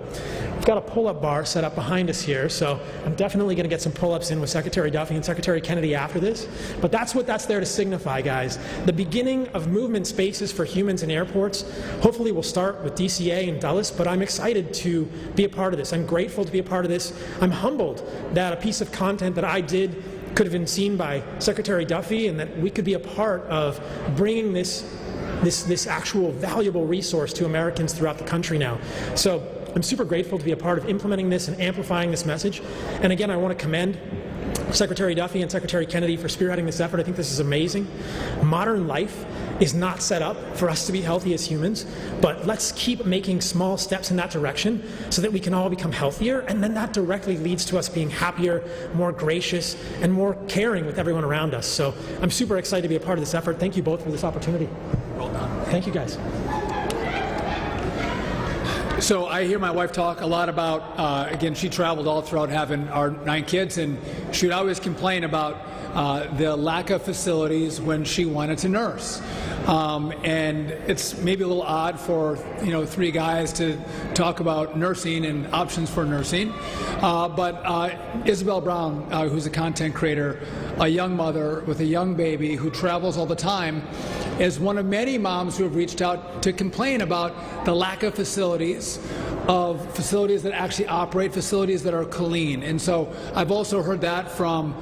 We've got a pull-up bar set up behind us here, so I'm definitely going to get some pull-ups in with Secretary Duffy and Secretary Kennedy after this. But that's what that's there to signify, guys. The beginning of movement spaces for humans in airports. Hopefully we'll start with DCA and Dulles, but I'm excited to be a part of this. I'm grateful to be a part of this. I'm humbled that a piece of content that I did could have been seen by Secretary Duffy, and that we could be a part of bringing this actual valuable resource to Americans throughout the country now. So I'm super grateful to be a part of implementing this and amplifying this message. And again, I want to commend Secretary Duffy and Secretary Kennedy for spearheading this effort. I think this is amazing. Modern life is not set up for us to be healthy as humans, but let's keep making small steps in that direction so that we can all become healthier, and then that directly leads to us being happier, more gracious, and more caring with everyone around us. So I'm super excited to be a part of this effort. Thank you both for this opportunity. Well done. Thank you, guys. So I hear my wife talk a lot about, again, she traveled all throughout having our 9 kids, and she would always complain about the lack of facilities when she wanted to nurse. And it's maybe a little odd for, three guys to talk about nursing and options for nursing. But Isabel Brown, who's a content creator, a young mother with a young baby who travels all the time, is one of many moms who have reached out to complain about the lack of facilities that actually operate, facilities that are clean. And so I've also heard that from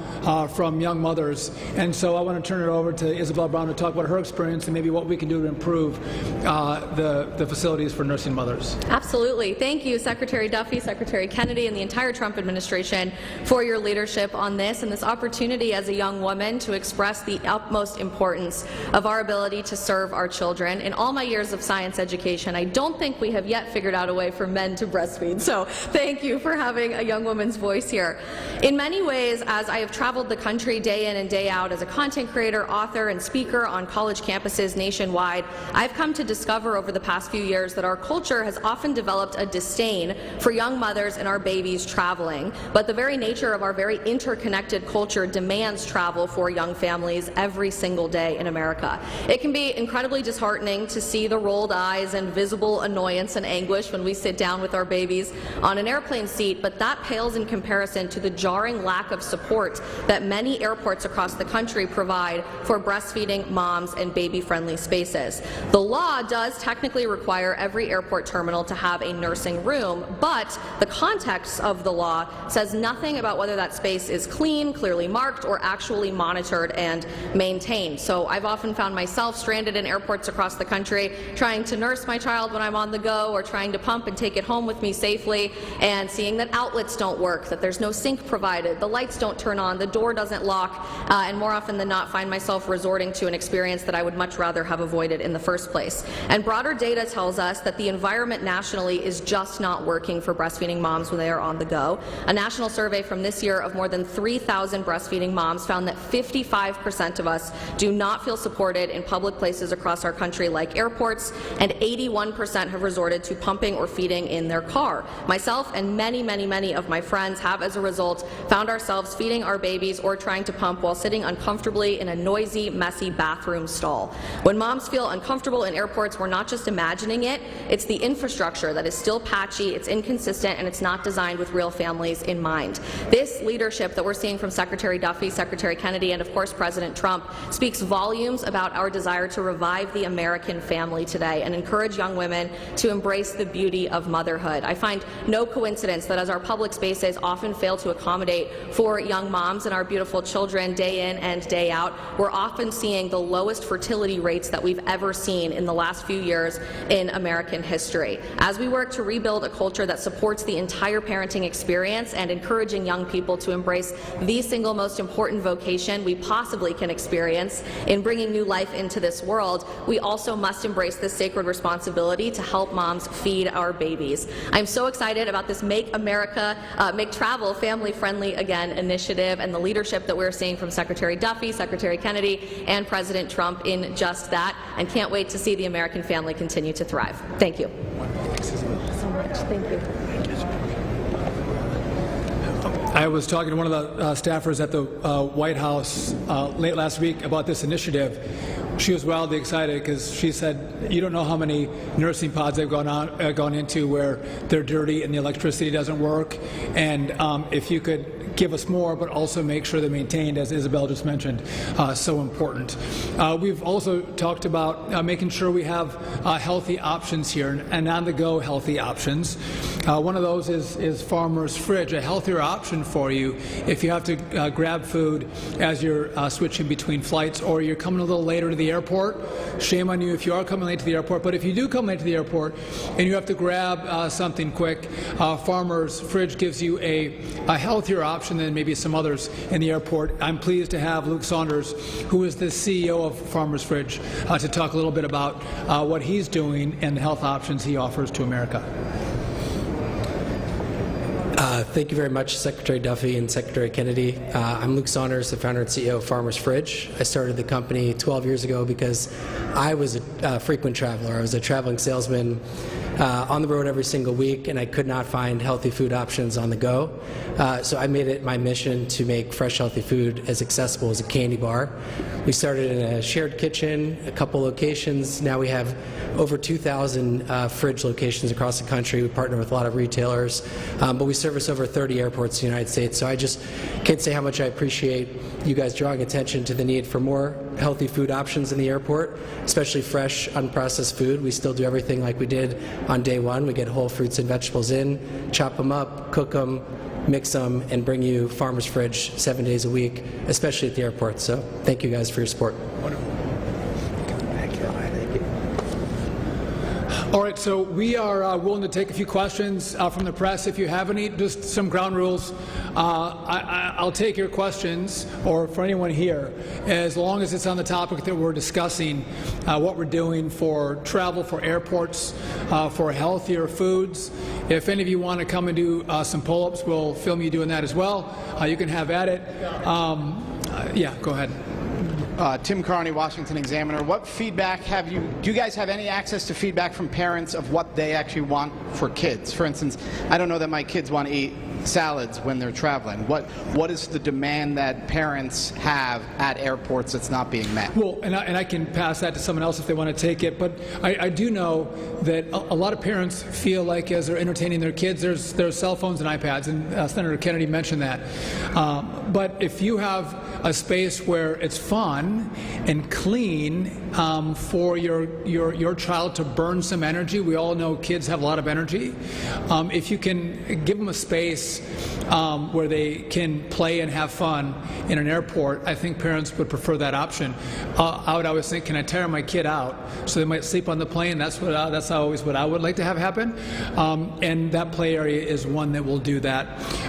young mothers. And so I want to turn it over to Isabel Brown to talk about her experience and maybe what we can do to improve the facilities for nursing mothers. Absolutely. Thank you, Secretary Duffy, Secretary Kennedy, and the entire Trump administration for your leadership on this and this opportunity as a young woman to express the utmost importance of our ability to serve our children. In all my years of science education, I don't think we have yet figured out a way for men to breastfeed. So thank you for having a young woman's voice here. In many ways, as I have traveled the country day in and day out as a content creator, author, and speaker on college campuses nationwide, I've come to discover over the past few years that our culture has often developed a disdain for young mothers and our babies traveling. But the very nature of our very interconnected culture demands travel for young families every single day in America. It can be incredibly disheartening to see the rolled eyes and visible annoyance and anguish when we sit down with our babies on an airplane seat, but that pales in comparison to the jarring lack of support that many airports across the country provide for breastfeeding moms and baby-friendly spaces. The law does technically require every airport terminal to have a nursing room, but the context of the law says nothing about whether that space is clean, clearly marked, or actually monitored and maintained. So I've often found myself stranded in airports across the country trying to nurse my child when I'm on the go, or trying to pump and take it home with me safely, and seeing that outlets don't work, that there's no sink provided, the lights don't turn on, the door doesn't lock, and more often than not find myself resorting to an experience that I would much rather have avoided in the first place. And broader data tells us that the environment nationally is just not working for breastfeeding moms when they are on the go. A national survey from this year of more than 3,000 breastfeeding moms found that 55% of us do not feel supported in public places across our country like airports, and 81% have resorted to pumping or feeding in their car. Myself and many, many, many of my friends have, as a result, found ourselves feeding our babies or trying to pump while sitting uncomfortably in a noisy, messy bathroom stall. When moms feel uncomfortable in airports, we're not just imagining it, it's the infrastructure that is still patchy, it's inconsistent, and it's not designed with real families in mind. This leadership that we're seeing from Secretary Duffy, Secretary Kennedy, and of course President Trump speaks volumes about our desire to revive the American family today and encourage young women to embrace the beauty of motherhood. I find no coincidence that as our public spaces often fail to accommodate for young moms and our beautiful children day in and day out, we're often seeing the lowest fertility rates that we've ever seen in the last few years in American history. As we work to rebuild a culture that supports the entire parenting experience and encouraging young people to embrace the single most important vocation we possibly can experience in bringing new life into this world, we also must embrace this sacred responsibility to help moms feed our babies. I'm so excited about this Make Travel Family Friendly Again initiative and the leadership that we're seeing from Secretary Duffy, Secretary Kennedy, and President Trump in just that, and can't wait to see the American family continue to thrive. Thank you. So much. Thank you. I was talking to one of the staffers at the White House late last week about this initiative. She was wildly excited because she said, you don't know how many nursing pods they've gone into where they're dirty and the electricity doesn't work. And if you could give us more, but also make sure they're maintained, as Isabel just mentioned, so important. We've also talked about making sure we have healthy options here and on-the-go healthy options. One of those is Farmer's Fridge, a healthier option for you if you have to grab food as you're switching between flights or you're coming a little later to the airport. Shame on you if you are coming late to the airport, but if you do come late to the airport and you have to grab something quick, Farmer's Fridge gives you a healthier option than maybe some others in the airport. I'm pleased to have Luke Saunders, who is the CEO of Farmer's Fridge, to talk a little bit about what he's doing and the health options he offers to America. Thank you very much, Secretary Duffy and Secretary Kennedy. I'm Luke Saunders, the founder and CEO of Farmer's Fridge. I started the company 12 years ago because I was a frequent traveler. I was a traveling salesman on the road every single week, and I could not find healthy food options on the go. So I made it my mission to make fresh, healthy food as accessible as a candy bar. We started in a shared kitchen, a couple locations. Now we have over 2,000 fridge locations across the country. We partner with a lot of retailers, but we service over 30 airports in the United States. So I just can't say how much I appreciate you guys drawing attention to the need for more healthy food options in the airport, especially fresh, unprocessed food. We still do everything like we did on day one. We get whole fruits and vegetables in, chop them up, cook them, mix them, and bring you Farmer's Fridge 7 days a week, especially at the airport. So thank you guys for your support. All right, so we are willing to take a few questions from the press. If you have any, just some ground rules. I'll take your questions, or for anyone here, as long as it's on the topic that we're discussing, what we're doing for travel, for airports, for healthier foods. If any of you want to come and do some pull-ups, we'll film you doing that as well. You can have at it. Yeah, go ahead. Tim Carney, Washington Examiner. What feedback do you guys have any access to feedback from parents of what they actually want for kids? For instance, I don't know that my kids want to eat salads when they're traveling. What is the demand that parents have at airports that's not being met? Well, and I can pass that to someone else if they want to take it, but I do know that a lot of parents feel like as they're entertaining their kids, there's cell phones and iPads, and Senator Kennedy mentioned that. But if you have a space where it's fun and clean for your child to burn some energy, we all know kids have a lot of energy. If you can give them a space where they can play and have fun in an airport, I think parents would prefer that option. I would always think, can I tire my kid out so they might sleep on the plane? That's always what I would like to have happen. And that play area is one that will do that.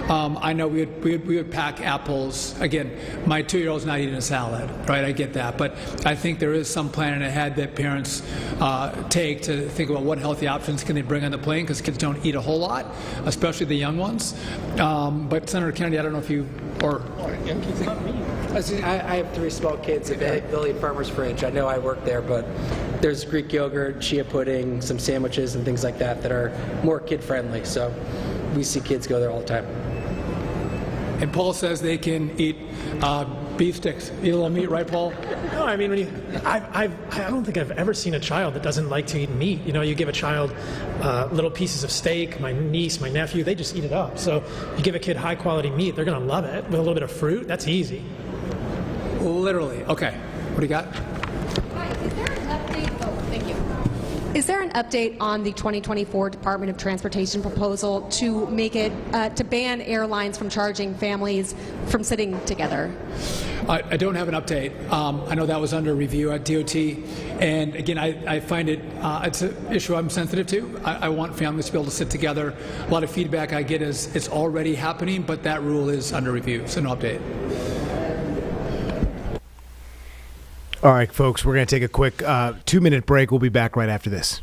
I know we would pack apples. Again, my 2-year-old's not eating a salad, right? I get that. But I think there is some planning ahead that parents take to think about what healthy options can they bring on the plane, because kids don't eat a whole lot, especially the young ones. But Senator Kennedy, I don't know if you I have 3 small kids at Billy and Farmer's Fridge. I know I work there, but there's Greek yogurt, chia pudding, some sandwiches and things like that that are more kid-friendly. So we see kids go there all the time. And Paul says they can eat beef sticks, eat a little meat, right, Paul? No, I mean, I don't think I've ever seen a child that doesn't like to eat meat. You know, you give a child little pieces of steak, my niece, my nephew, they just eat it up. So you give a kid high quality meat, they're going to love it. With a little bit of fruit, that's easy. Literally. Okay. What do you got? Hi, is there an update? Oh, thank you. Is there an update on the 2024 Department of Transportation proposal to make it, to ban airlines from charging families from sitting together? I don't have an update. I know that was under review at DOT. And again, I find it's an issue I'm sensitive to. I want families to be able to sit together. A lot of feedback I get is it's already happening, but that rule is under review, so no update. All right, folks, we're going to take a quick 2-minute break. We'll be back right after this.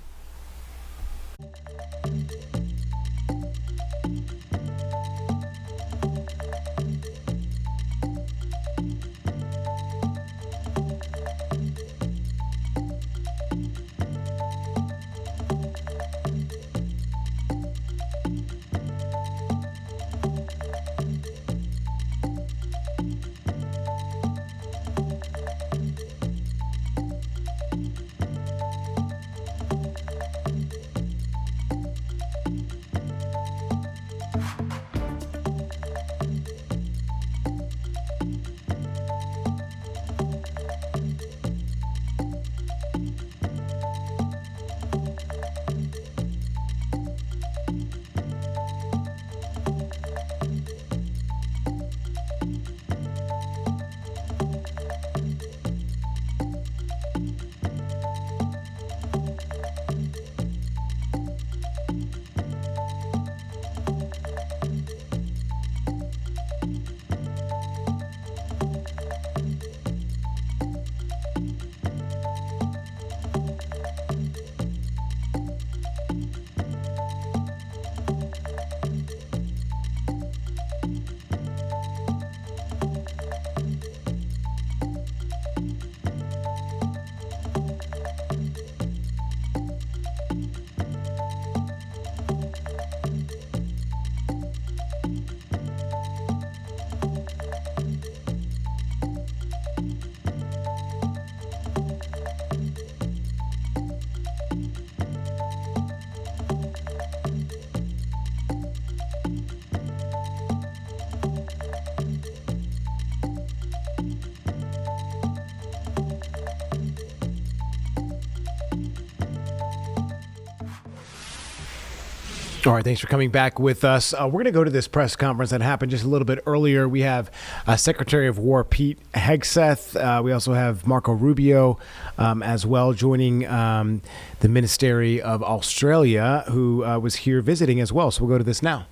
All right, thanks for coming back with us. We're going to go to this press conference that happened just a little bit earlier. We have Secretary of War Pete Hegseth. We also have Marco Rubio as well joining the Ministry of Australia, who was here visiting as well. So we'll go to this now.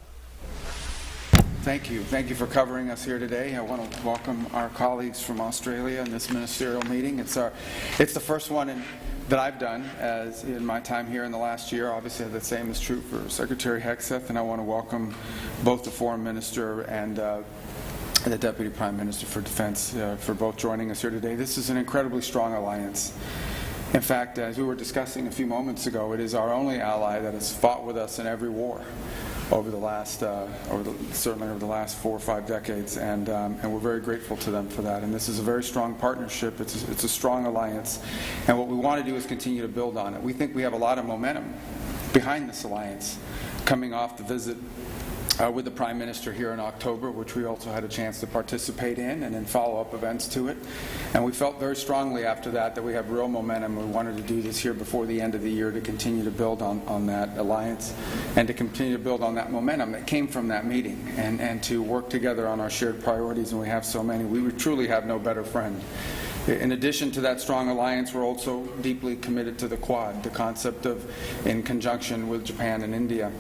Thank you. Thank you for covering us here today. I want to welcome our colleagues from Australia in this ministerial meeting. It's the first one that I've done as in my time here in the last year. Obviously, the same is true for Secretary Hegseth, and I want to welcome both the Foreign Minister and the Deputy Prime Minister for Defense for both joining us here today. This is an incredibly strong alliance. In fact, as we were discussing a few moments ago, it is our only ally that has fought with us in every war over the last, certainly over the last 4 or 5 decades, and we're very grateful to them for that. And this is a very strong partnership. It's a strong alliance, and what we want to do is continue to build on it. We think we have a lot of momentum behind this alliance, coming off the visit with the Prime Minister here in October, which we also had a chance to participate in, and in follow-up events to it. And we felt very strongly after that we have real momentum. We wanted to do this here before the end of the year to continue to build on that alliance and to continue to build on that momentum that came from that meeting, and to work together on our shared priorities, and we have so many. We truly have no better friend. In addition to that strong alliance, we're also deeply committed to the Quad, the concept of, in conjunction with Japan and India,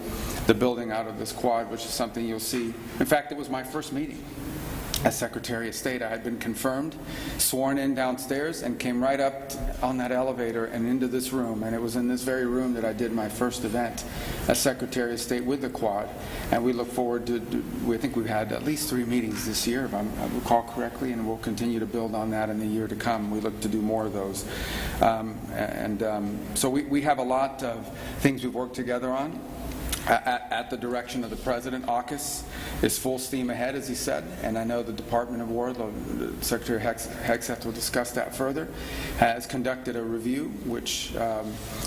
the building out of this Quad, which is something you'll see. In fact, it was my first meeting as Secretary of State. I had been confirmed, sworn in downstairs, and came right up on that elevator and into this room. And it was in this very room that I did my first event as Secretary of State with the Quad. And we look forward to, we think we've had at least 3 meetings this year, if I recall correctly, and we'll continue to build on that in the year to come. We look to do more of those. So we have a lot of things we've worked together on. At the direction of the President, AUKUS is full steam ahead, as he said, and I know the Department of War, Secretary Hegseth will discuss that further, has conducted a review, which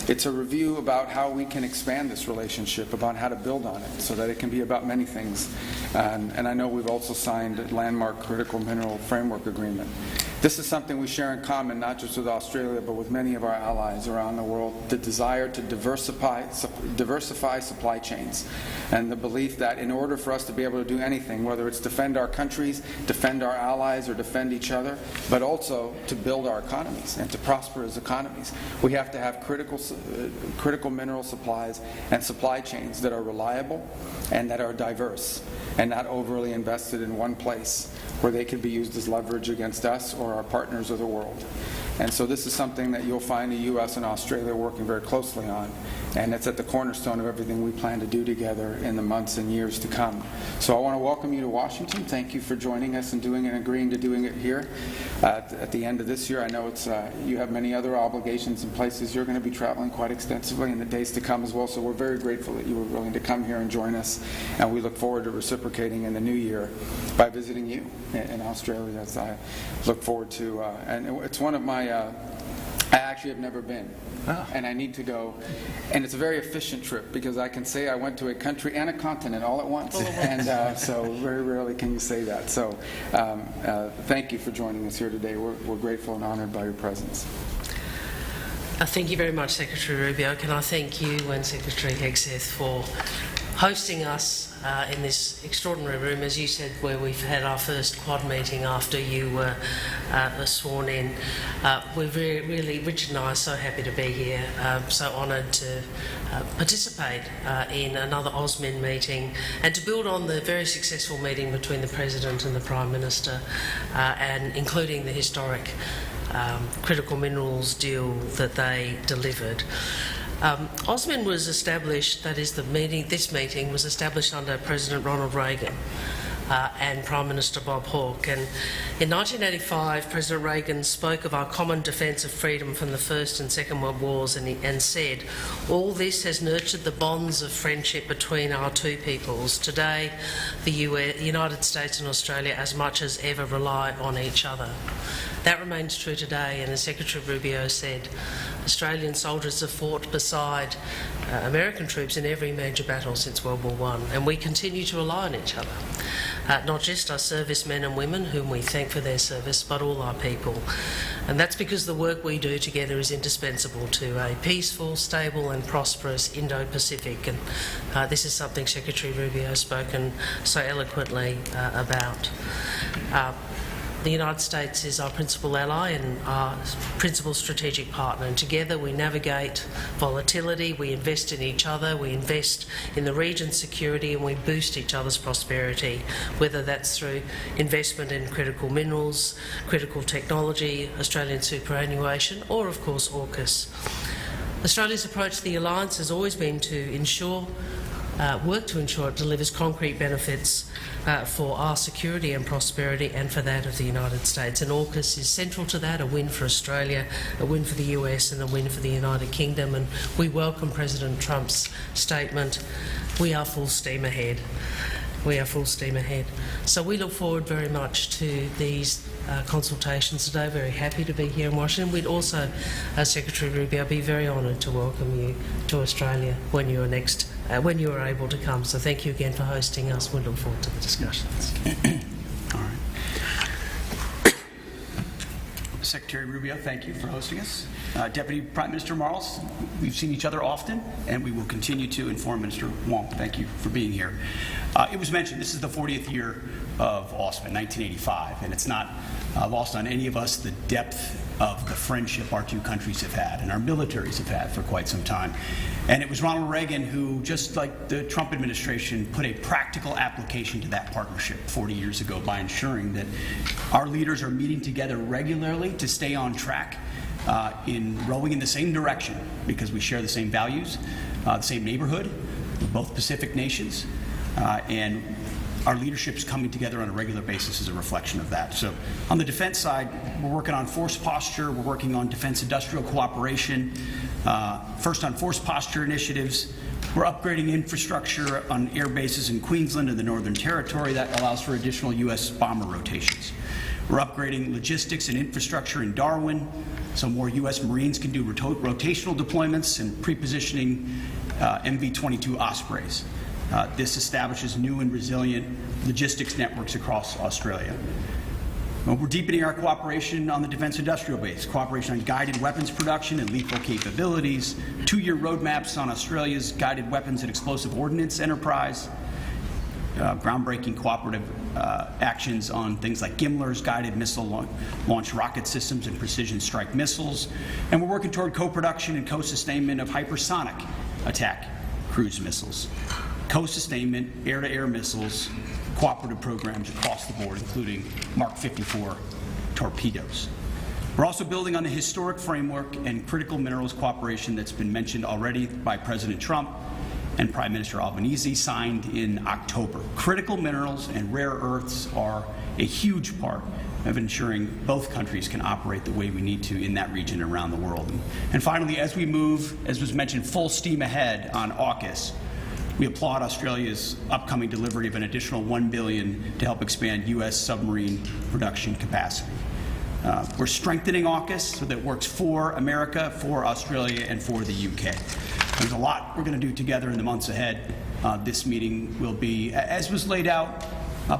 it's a review about how we can expand this relationship, about how to build on it, so that it can be about many things. And I know we've also signed a landmark critical mineral framework agreement. This is something we share in common, not just with Australia, but with many of our allies around the world, the desire to diversify supply chains, and the belief that in order for us to be able to do anything, whether it's defend our countries, defend our allies, or defend each other, but also to build our economies and to prosper as economies, we have to have critical mineral supplies and supply chains that are reliable and that are diverse and not overly invested in one place where they can be used as leverage against us or our partners of the world. And so this is something that you'll find the U.S. and Australia working very closely on, and it's at the cornerstone of everything we plan to do together in the months and years to come. So I want to welcome you to Washington. Thank you for joining us and agreeing to doing it here at the end of this year. I know it's you have many other obligations and places you're going to be traveling quite extensively in the days to come as well, so we're very grateful that you were willing to come here and join us, and we look forward to reciprocating in the new year by visiting you in Australia, as I look forward to, and it's one of my I actually have never been, and I need to go, and it's a very efficient trip because I can say I went to a country and a continent all at once, and so very rarely can you say that. So thank you for joining us here today. We're grateful and honored by your presence. Thank you very much, Secretary Rubio. Can I thank you and Secretary Hegseth for hosting us in this extraordinary room, as you said, where we've had our first Quad meeting after you were sworn in. We're really, Richard and I are so happy to be here, so honoured to participate in another AUSMIN meeting and to build on the very successful meeting between the President and the Prime Minister, and including the historic critical minerals deal that they delivered. AUSMIN was established, that is this meeting was established under President Ronald Reagan and Prime Minister Bob Hawke. And in 1985, President Reagan spoke of our common defence of freedom from the First and Second World Wars and said, "All this has nurtured the bonds of friendship between our two peoples. Today, the United States and Australia as much as ever rely on each other." That remains true today, and as Secretary Rubio said, Australian soldiers have fought beside American troops in every major battle since World War I, and we continue to rely on each other. not just our servicemen and women, whom we thank for their service, but all our people. And that's because the work we do together is indispensable to a peaceful, stable and prosperous Indo-Pacific. And this is something Secretary Rubio has spoken so eloquently about. The United States is our principal ally and our principal strategic partner, and together we navigate volatility, we invest in each other, we invest in the region's security, and we boost each other's prosperity, whether that's through investment in critical minerals, critical technology, Australian superannuation, or of course AUKUS. Australia's approach to the alliance has always been to work to ensure it delivers concrete benefits for our security and prosperity and for that of the United States. And AUKUS is central to that, a win for Australia, a win for the US and a win for the United Kingdom. And we welcome President Trump's statement, we are full steam ahead. We are full steam ahead. So we look forward very much to these consultations today. Very happy to be here in Washington. We'd also, Secretary Rubio, be very honoured to welcome you to Australia when you are able to come. So thank you again for hosting us. We look forward to the discussions. All right. Secretary Rubio, thank you for hosting us. Deputy Prime Minister Marles, we've seen each other often, and we will continue to inform Minister Wong. Thank you for being here. It was mentioned this is the 40th year of OSPA, 1985, and it's not lost on any of us the depth of the friendship our two countries have had and our militaries have had for quite some time. And it was Ronald Reagan who, just like the Trump administration, put a practical application to that partnership 40 years ago by ensuring that our leaders are meeting together regularly to stay on track in rowing in the same direction, because we share the same values, the same neighborhood, both Pacific nations, and our leadership's coming together on a regular basis is a reflection of that. So on the defense side, we're working on force posture, we're working on defense industrial cooperation, first on force posture initiatives. We're upgrading infrastructure on air bases in Queensland and the Northern Territory that allows for additional U.S. bomber rotations. We're upgrading logistics and infrastructure in Darwin so more U.S. Marines can do rotational deployments and pre-positioning MV-22 Ospreys. This establishes new and resilient logistics networks across Australia. We're deepening our cooperation on the defense industrial base, cooperation on guided weapons production and lethal capabilities, 2-year roadmaps on Australia's guided weapons and explosive ordnance enterprise, groundbreaking cooperative actions on things like GMLRS, guided missile launch rocket systems and precision strike missiles, and we're working toward co-production and co-sustainment of hypersonic attack cruise missiles. Co-sustainment, air-to-air missiles, cooperative programs across the board, including Mark 54 torpedoes. We're also building on the historic framework and critical minerals cooperation that's been mentioned already by President Trump and Prime Minister Albanese, signed in October. Critical minerals and rare earths are a huge part of ensuring both countries can operate the way we need to in that region and around the world. And finally, as we move, as was mentioned, full steam ahead on AUKUS, we applaud Australia's upcoming delivery of an additional $1 billion to help expand U.S. submarine production capacity. We're strengthening AUKUS so that it works for America, for Australia, and for the UK. There's a lot we're going to do together in the months ahead. This meeting will be, as was laid out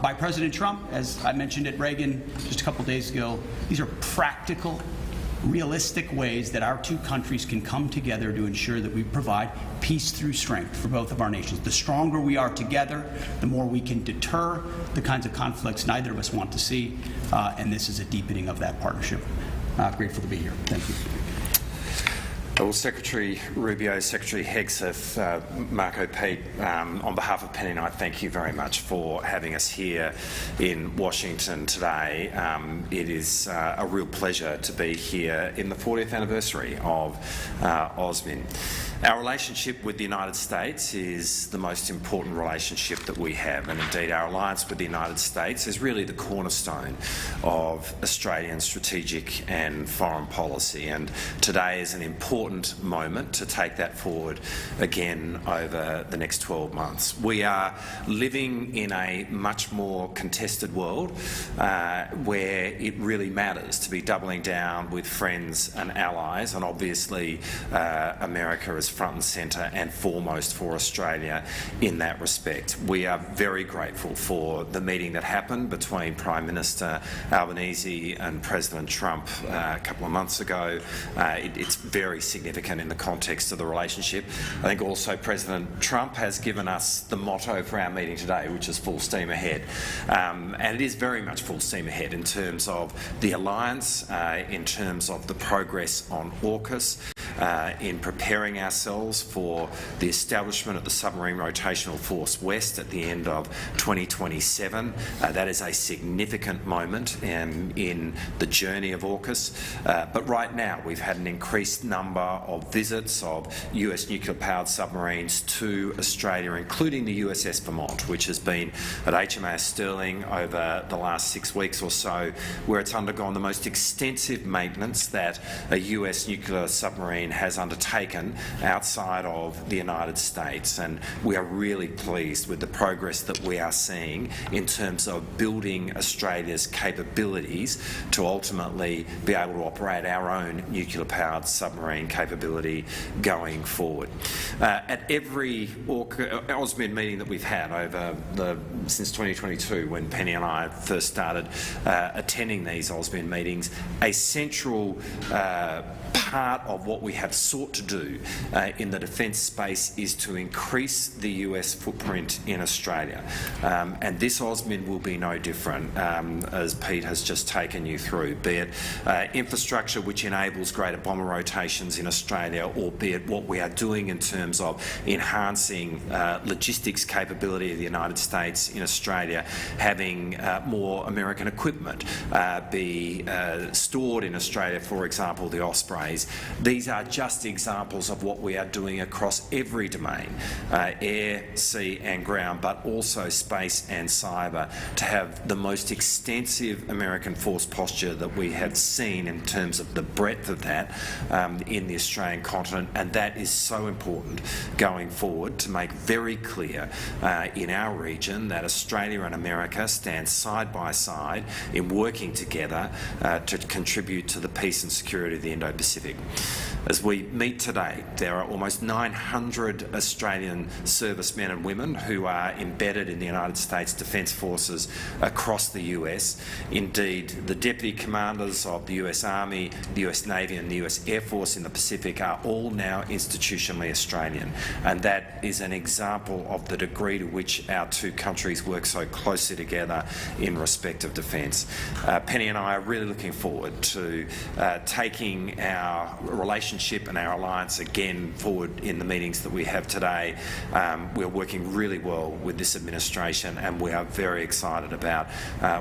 by President Trump, as I mentioned at Reagan just a couple days ago, these are practical, realistic ways that our two countries can come together to ensure that we provide peace through strength for both of our nations. The stronger we are together, the more we can deter the kinds of conflicts neither of us want to see, and this is a deepening of that partnership. Grateful to be here. Thank you. Well, Secretary Rubio, Secretary Hegseth, Marco Pete, on behalf of Penny Knight, thank you very much for having us here in Washington today. It is a real pleasure to be here in the 40th anniversary of OSMIN. Our relationship with the United States is the most important relationship that we have, and indeed our alliance with the United States is really the cornerstone of Australian strategic and foreign policy, and today is an important moment to take that forward again over the next 12 months. We are living in a much more contested world where it really matters to be doubling down with friends and allies, and obviously America is front and centre and foremost for Australia in that respect. We are very grateful for the meeting that happened between Prime Minister Albanese and President Trump a couple of months ago. It's very significant in the context of the relationship. I think also President Trump has given us the motto for our meeting today, which is full steam ahead. And it is very much full steam ahead in terms of the alliance, in terms of the progress on AUKUS, in preparing ourselves for the establishment of the Submarine Rotational Force West at the end of 2027. That is a significant moment in the journey of AUKUS. But right now we've had an increased number of visits of US nuclear-powered submarines to Australia, including the USS Vermont, which has been at HMAS Stirling over the last 6 weeks or so, where it's undergone the most extensive maintenance that a US nuclear submarine has undertaken outside of the United States. And we are really pleased with the progress that we are seeing in terms of building Australia's capabilities to ultimately be able to operate our own nuclear-powered submarine capability going forward. At every AUSMID meeting that we've had since 2022, when Penny and I first started attending these AUSMID meetings, a central part of what we have sought to do in the defence space is to increase the US footprint in Australia. And this AUSMID will be no different, as Pete has just taken you through, be it infrastructure which enables greater bomber rotations in Australia, or be it what we are doing in terms of enhancing logistics capability of the United States in Australia, having more American equipment be stored in Australia, for example, the Ospreys. These are just examples of what we are doing across every domain, air, sea and ground, but also space and cyber, to have the most extensive American force posture that we have seen in terms of the breadth of that in the Australian continent. And that is so important going forward, to make very clear in our region that Australia and America stand side by side in working together to contribute to the peace and security of the Indo-Pacific. As we meet today, there are almost 900 Australian servicemen and women who are embedded in the United States Defence Forces across the US. Indeed, the deputy commanders of the US Army, the US Navy and the US Air Force in the Pacific are all now institutionally Australian. And that is an example of the degree to which our two countries work so closely together in respect of defence. Penny and I are really looking forward to taking our relationship and our alliance again forward in the meetings that we have today. We're working really well with this administration, and we are very excited about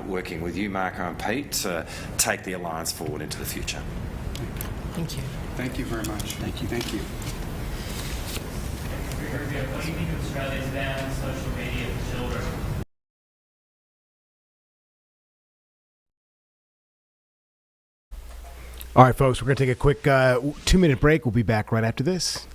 working with you, Marco and Pete, to take the alliance forward into the future. Thank you. Thank you very much. Thank you. Thank you. What do you think of Australia's ban on social media for children? All right, folks, we're going to take a quick 2-minute break. We'll be back right after this.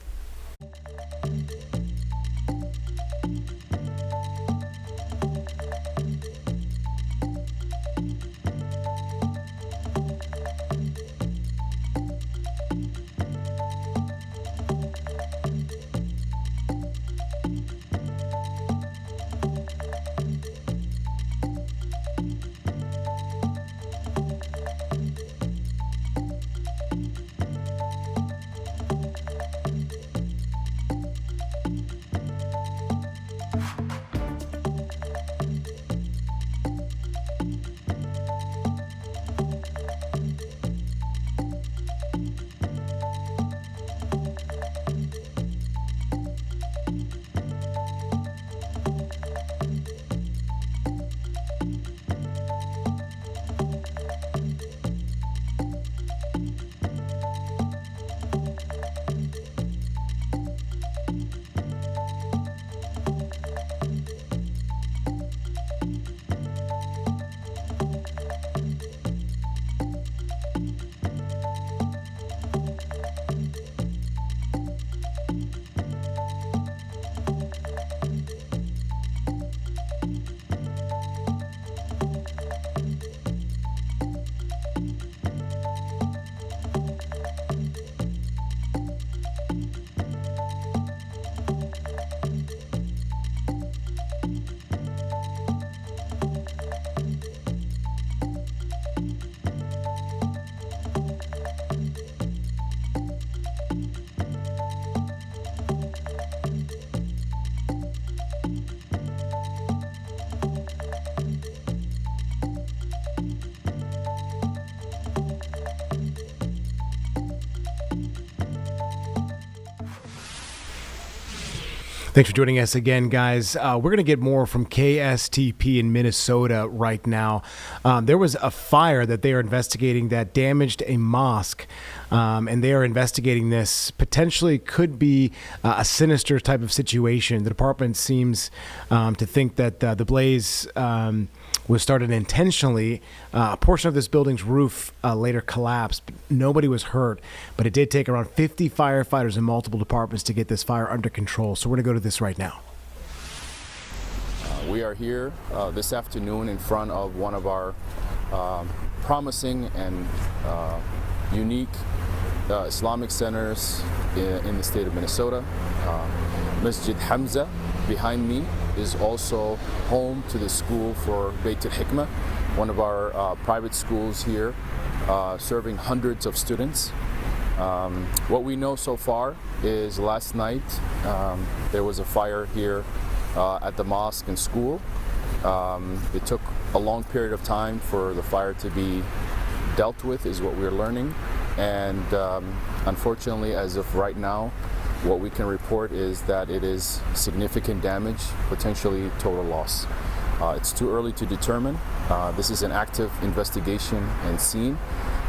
Thanks for joining us again, guys. We're going to get more from KSTP in Minnesota right now. There was a fire that they are investigating that damaged a mosque, and they are investigating this. Potentially could be a sinister type of situation. The department seems to think that the blaze was started intentionally. A portion of this building's roof later collapsed. Nobody was hurt, but it did take around 50 firefighters in multiple departments to get this fire under control. So we're going to go to this right now. We are here this afternoon in front of one of our promising and unique Islamic centers in the state of Minnesota. Masjid Hamza behind me is also home to the school for Beit al-Hikmah, one of our private schools here, serving hundreds of students. What we know so far is last night there was a fire here at the mosque and school. It took a long period of time for the fire to be dealt with, is what we're learning. And unfortunately, as of right now, what we can report is that it is significant damage, potentially total loss. It's too early to determine. This is an active investigation and scene,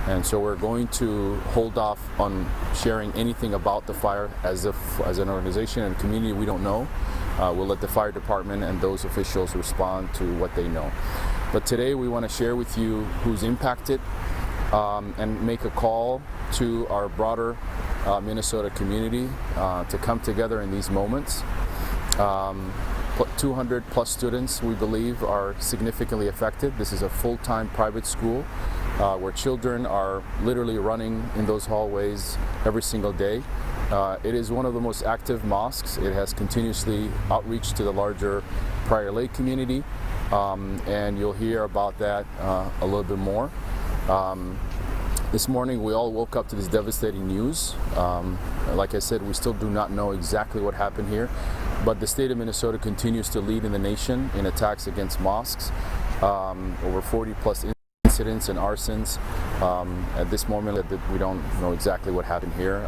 and so we're going to hold off on sharing anything about the fire as an organization and community. We don't know. We'll let the fire department and those officials respond to what they know. But today we want to share with you who's impacted and make a call to our broader Minnesota community to come together in these moments. 200 plus students, we believe, are significantly affected. This is a full-time private school where children are literally running in those hallways every single day. It is one of the most active mosques. It has continuously outreach to the larger Prior Lake community, and you'll hear about that a little bit more. This morning we all woke up to this devastating news. Like I said, we still do not know exactly what happened here, but the state of Minnesota continues to lead in the nation in attacks against mosques. Over 40 plus incidents and arsons. At this moment, we don't know exactly what happened here.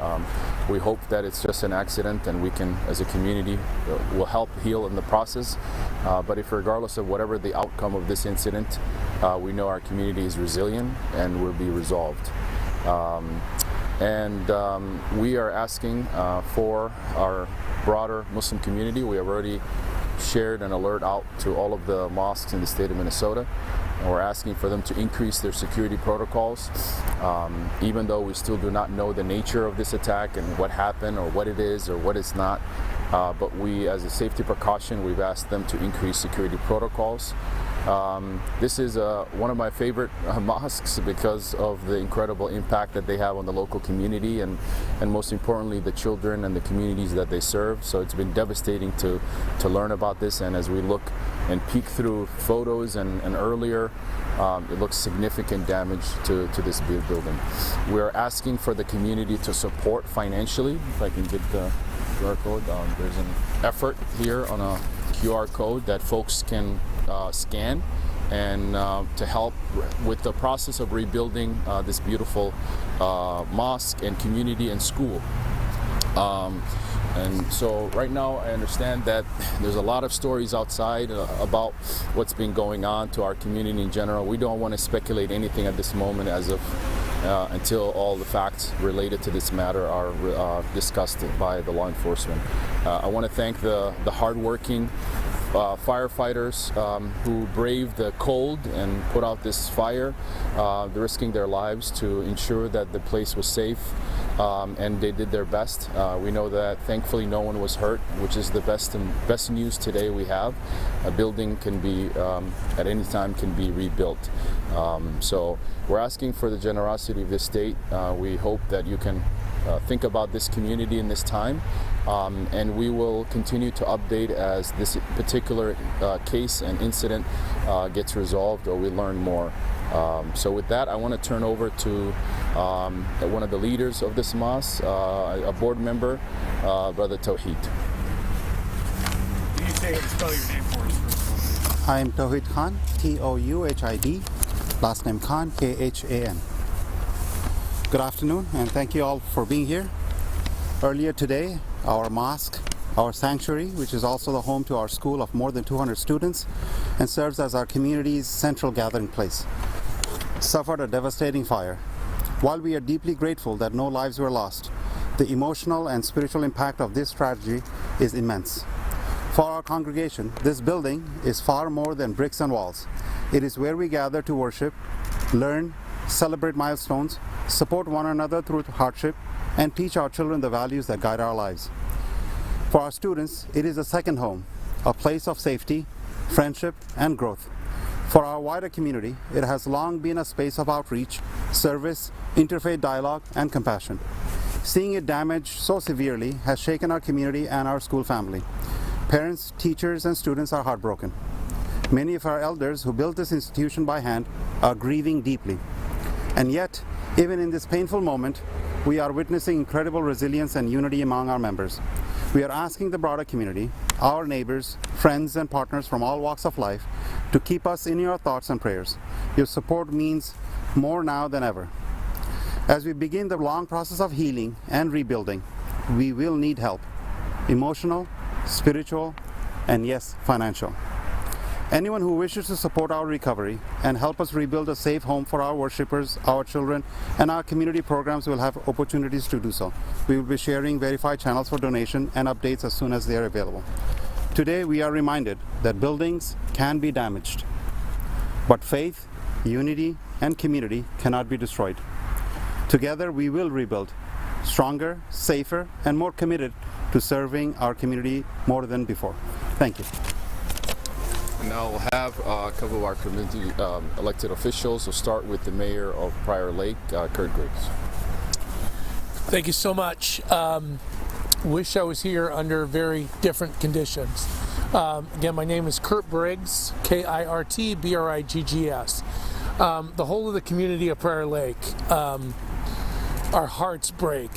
We hope that it's just an accident and we can, as a community, will help heal in the process. But if regardless of whatever the outcome of this incident, we know our community is resilient and will be resolved. We are asking for our broader Muslim community. We have already shared an alert out to all of the mosques in the state of Minnesota. And we're asking for them to increase their security protocols, even though we still do not know the nature of this attack and what happened or what it is or what it's not. But we, as a safety precaution, we've asked them to increase security protocols. This is one of my favorite mosques because of the incredible impact that they have on the local community and most importantly the children and the communities that they serve. So it's been devastating to learn about this, and as we look and peek through photos and earlier, it looks significant damage to this building. We're asking for the community to support financially. If I can get the QR code, there's an effort here on a QR code that folks can scan and to help with the process of rebuilding this beautiful mosque and community and school. And so right now I understand that there's a lot of stories outside about what's been going on to our community in general. We don't want to speculate anything at this moment as of until all the facts related to this matter are discussed by the law enforcement. I want to thank the hardworking firefighters who braved the cold and put out this fire, risking their lives to ensure that the place was safe, and they did their best. We know that thankfully no one was hurt, which is the best news today we have. A building can be, at any time, can be rebuilt. So we're asking for the generosity of the state. We hope that you can think about this community in this time. And we will continue to update as this particular case and incident gets resolved or we learn more. So with that, I want to turn over to one of the leaders of this mosque, a board member, Brother Tawheed. Can you say and spell your name for us? I am Tawheed Khan, Touhid, last name Khan, Khan. Good afternoon, and thank you all for being here. Earlier today, our mosque our sanctuary, which is also the home to our school of more than 200 students and serves as our community's central gathering place, suffered a devastating fire. While we are deeply grateful that no lives were lost, the emotional and spiritual impact of this tragedy is immense. For our congregation, this building is far more than bricks and walls. It is where we gather to worship, learn, celebrate milestones, support one another through hardship, and teach our children the values that guide our lives. For our students, it is a second home, a place of safety, friendship, and growth. For our wider community, it has long been a space of outreach, service, interfaith dialogue, and compassion. Seeing it damaged so severely has shaken our community and our school family. Parents, teachers, and students are heartbroken. Many of our elders who built this institution by hand are grieving deeply. And yet, even in this painful moment, we are witnessing incredible resilience and unity among our members. We are asking the broader community, our neighbors, friends, and partners from all walks of life to keep us in your thoughts and prayers. Your support means more now than ever. As we begin the long process of healing and rebuilding, we will need help, emotional, spiritual, and yes, financial. Anyone who wishes to support our recovery and help us rebuild a safe home for our worshipers, our children, and our community programs will have opportunities to do so. We will be sharing verified channels for donation and updates as soon as they are available. Today, we are reminded that buildings can be damaged, but faith, unity, and community cannot be destroyed. Together, we will rebuild, stronger, safer, and more committed to serving our community more than before. Thank you. Now we'll have a couple of our community elected officials. We'll start with the mayor of Prior Lake, Kurt Griggs. Thank you so much. Wish I was here under very different conditions. Again, my name is Kurt Briggs, K-I-R-T-B-R-I-G-G-S. The whole of the community of Prior Lake, our hearts break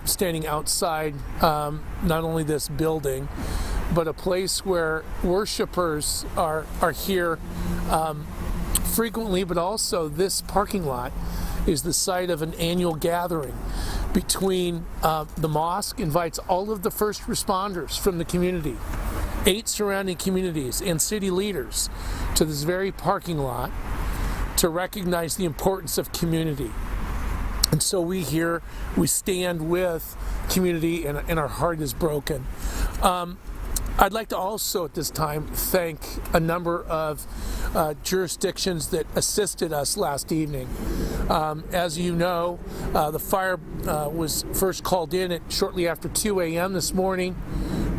standing outside not only this building, but a place where worshipers are here frequently, but also this parking lot is the site of an annual gathering between the mosque invites all of the first responders from the community, 8 surrounding communities, and city leaders to this very parking lot to recognize the importance of community. And so we stand with community, and our heart is broken. I'd like to also at this time thank a number of jurisdictions that assisted us last evening. As you know, the fire was first called in at shortly after 2 a.m. this morning.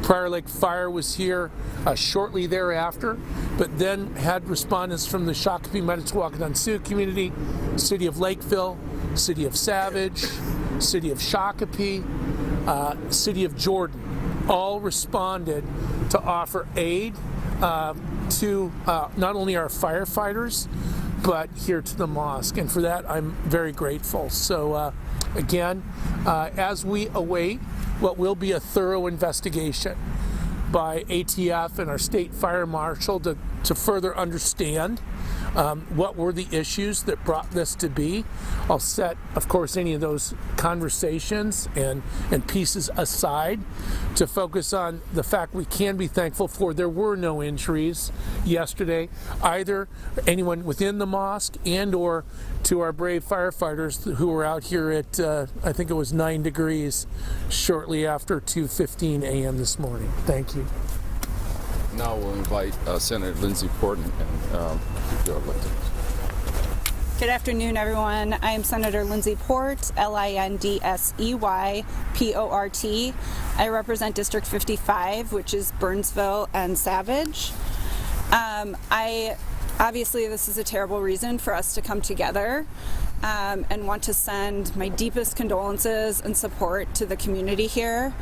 Prior Lake Fire was here shortly thereafter, but then had respondents from the Shakopee Manitowoc Sioux community, City of Lakeville, City of Savage, City of Shakopee, City of Jordan, all responded to offer aid to not only our firefighters, but here to the mosque. And for that, I'm very grateful. So again, as we await what will be a thorough investigation by ATF and our state fire marshal to further understand what were the issues that brought this to be. I'll set, of course, any of those conversations and pieces aside to focus on the fact we can be thankful for there were no injuries yesterday, either anyone within the mosque and or to our brave firefighters who were out here at, I think it was 9 degrees shortly after 2:15 a.m. this morning. Thank you. Now we'll invite Senator Lindsey Port and your elected. Good afternoon, everyone. I am Senator Lindsey Port, L-I-N-D-S-E-Y-P-O-R-T. I represent District 55, which is Burnsville and Savage. Obviously, this is a terrible reason for us to come together and want to send my deepest condolences and support to the community here.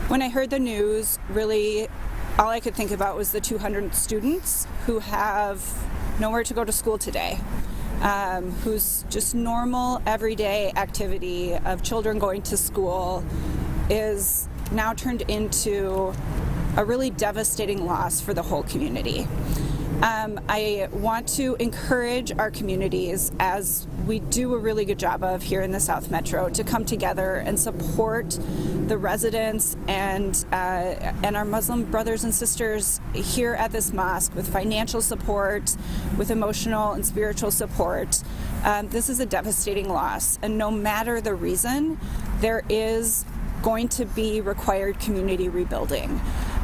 When I heard the news, really, all I could think about was the 200 students who have nowhere to go to school today, whose just normal everyday activity of children going to school is now turned into a really devastating loss for the whole community. I want to encourage our communities, as we do a really good job of here in the South Metro, to come together and support the residents and our Muslim brothers and sisters here at this mosque with financial support, with emotional and spiritual support. This is a devastating loss, and no matter the reason, there is going to be required community rebuilding.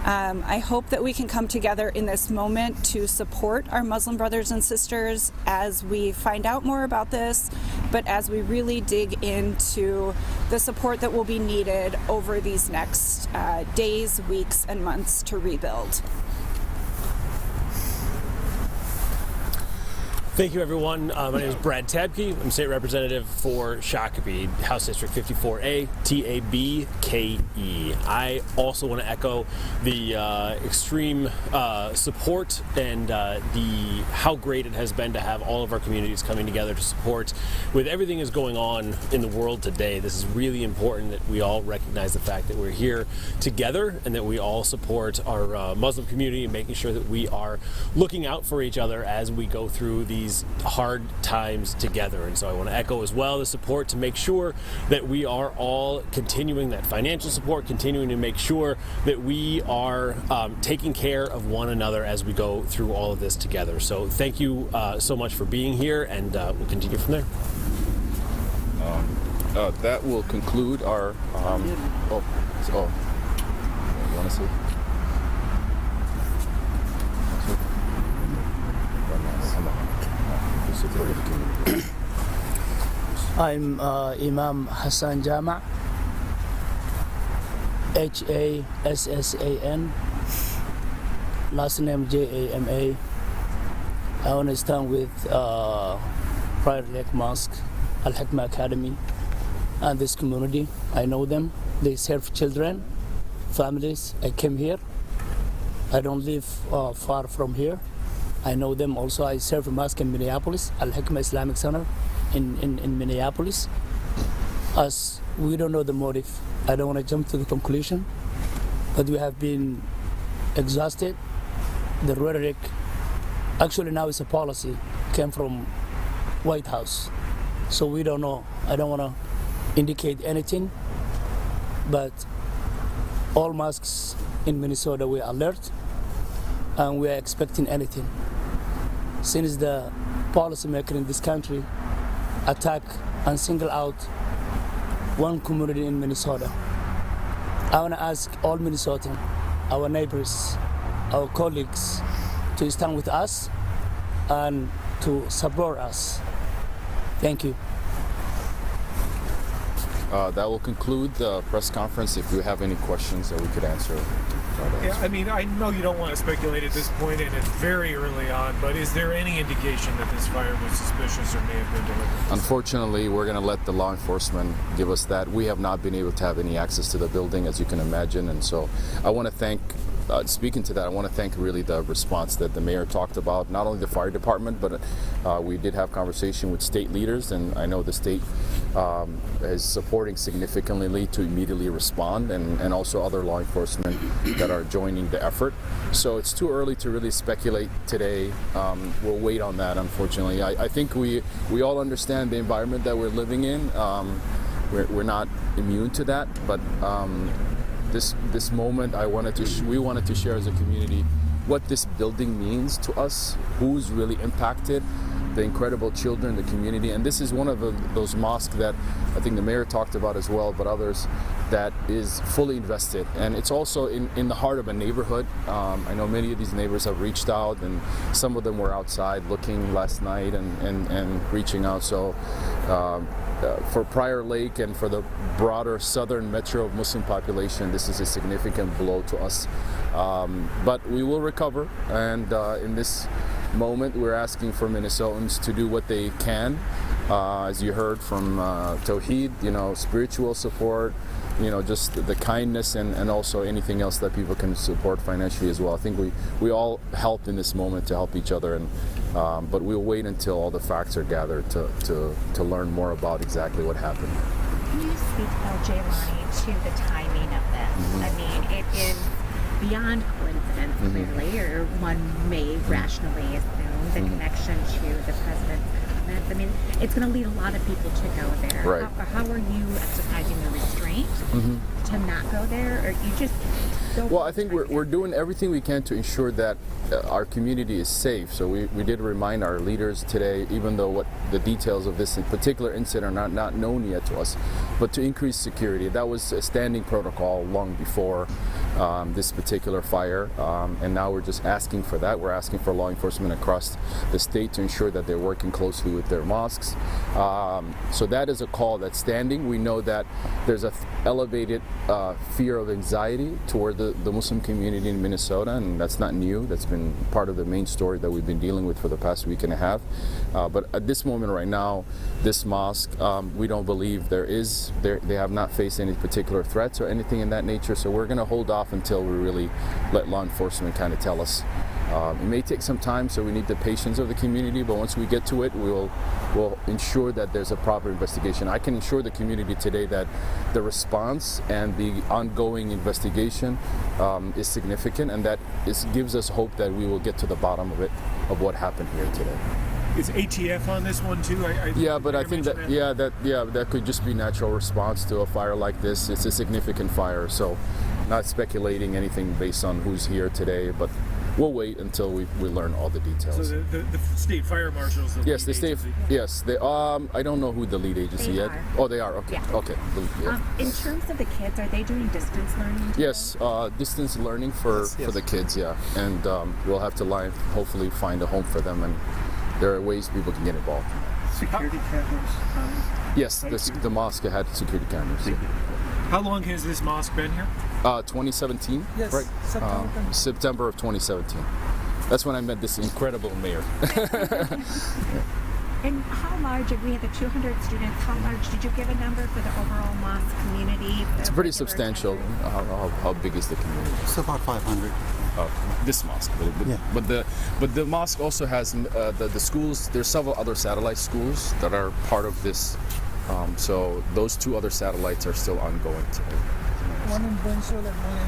I hope that we can come together in this moment to support our Muslim brothers and sisters as we find out more about this, but as we really dig into the support that will be needed over these next days, weeks, and months to rebuild. Thank you, everyone. My name is Brad Tabke. I'm state representative for Shakopee, House District 54A, TABKE. I also want to echo the extreme support and how great it has been to have all of our communities coming together to support. With everything that's going on in the world today, this is really important that we all recognize the fact that we're here together and that we all support our Muslim community and making sure that we are looking out for each other as we go through these hard times together. And so I want to echo as well the support to make sure that we are all continuing that financial support, continuing to make sure that we are taking care of one another as we go through all of this together. So thank you so much for being here, and we'll continue from there. That will conclude our. You want to see? I'm Imam Hassan Jama, Hassan, last name Jama. I want to stand with Prior Lake Mosque, Al Hikmah Academy, and this community. I know them. They serve children, families. I came here. I don't live far from here. I know them also. I serve a mosque in Minneapolis, Al Hikmah Islamic Center in Minneapolis. As we don't know the motive, I don't want to jump to the conclusion, but we have been exhausted. The rhetoric, actually now it's a policy, came from White House. So we don't know. I don't want to indicate anything, but all mosques in Minnesota, we are alert and we are expecting anything. Since the policymaker in this country attack and single out one community in Minnesota, I want to ask all Minnesotans, our neighbors, our colleagues, to stand with us and to support us. Thank you. That will conclude the press conference. If you have any questions that we could answer. Yeah, I mean, I know you don't want to speculate at this point, and it's very early on, but is there any indication that this fire was suspicious or may have been deliberate? Unfortunately, we're going to let the law enforcement give us that. We have not been able to have any access to the building, as you can imagine, and so I want to thank speaking to that, I want to thank really the response that the mayor talked about, not only the fire department, but we did have conversation with state leaders, and I know the state is supporting significantly to immediately respond, and also other law enforcement that are joining the effort. So it's too early to really speculate today. We'll wait on that, unfortunately. I think we all understand the environment that we're living in. We're not immune to that, but this moment, we wanted to share as a community what this building means to us, who's really impacted, the incredible children in the community. And this is one of those mosques that I think the mayor talked about as well, but others, that is fully invested. And it's also in the heart of a neighborhood. I know many of these neighbors have reached out, and some of them were outside looking last night and reaching out. So for Prior Lake and for the broader southern metro Muslim population, this is a significant blow to us. But we will recover, and in this moment we're asking for Minnesotans to do what they can. As you heard from Tawheed, spiritual support, just the kindness, and also anything else that people can support financially as well. I think we all help in this moment to help each other, and but we'll wait until all the facts are gathered to learn more about exactly what happened. Can you speak, Jaylani, to the timing of this? I mean, it is, beyond coincidence, clearly, or one may rationally assume the connection to the president's comments. I mean, it's going to lead a lot of people to go there. Right. How are you exercising the restraint to not go there, or you just don't? Well, I think we're doing everything we can to ensure that our community is safe. So we did remind our leaders today, even though what the details of this particular incident are not known yet to us, but to increase security. That was a standing protocol long before this particular fire, and now we're just asking for that. We're asking for law enforcement across the state to ensure that they're working closely with their mosques. So that is a call that's standing. We know that there's a elevated fear of anxiety toward the Muslim community in Minnesota, and that's not new. That's been part of the main story that we've been dealing with for the past week and a half. But at this moment right now, this mosque, we don't believe they have not faced any particular threats or anything in that nature. So we're going to hold off until we really let law enforcement kind of tell us. It may take some time, so we need the patience of the community, but once we get to it, we'll ensure that there's a proper investigation. I can assure the community today that the response and the ongoing investigation is significant, and that gives us hope that we will get to the bottom of it, of what happened here today. Is ATF on this one too? But I think that could just be natural response to a fire like this. It's a significant fire, so not speculating anything based on who's here today, but we'll wait until we learn all the details. So the state fire marshals. Yes, the state. Yes, they. I don't know who the lead agency yet. Oh, they are. Okay. Yeah. Okay. Yeah. In terms of the kids, are they doing distance learning too? Yes, distance learning for the kids. Yeah, and we'll have to hopefully find a home for them, and there are ways people can get involved. Security cameras. Yes, the mosque had security cameras. Yeah. How long has this mosque been here? 2017. Yes, right? September. Of 2017. That's when I met this incredible mayor. And how large, we had the 200 students, how large, did you give a number for the overall mosque community? It's pretty substantial. How big is the community? It's about 500. This mosque, but the mosque also has the schools. There's several other satellite schools that are part of this. So those two other satellites are still ongoing today. One in Burnsville and one in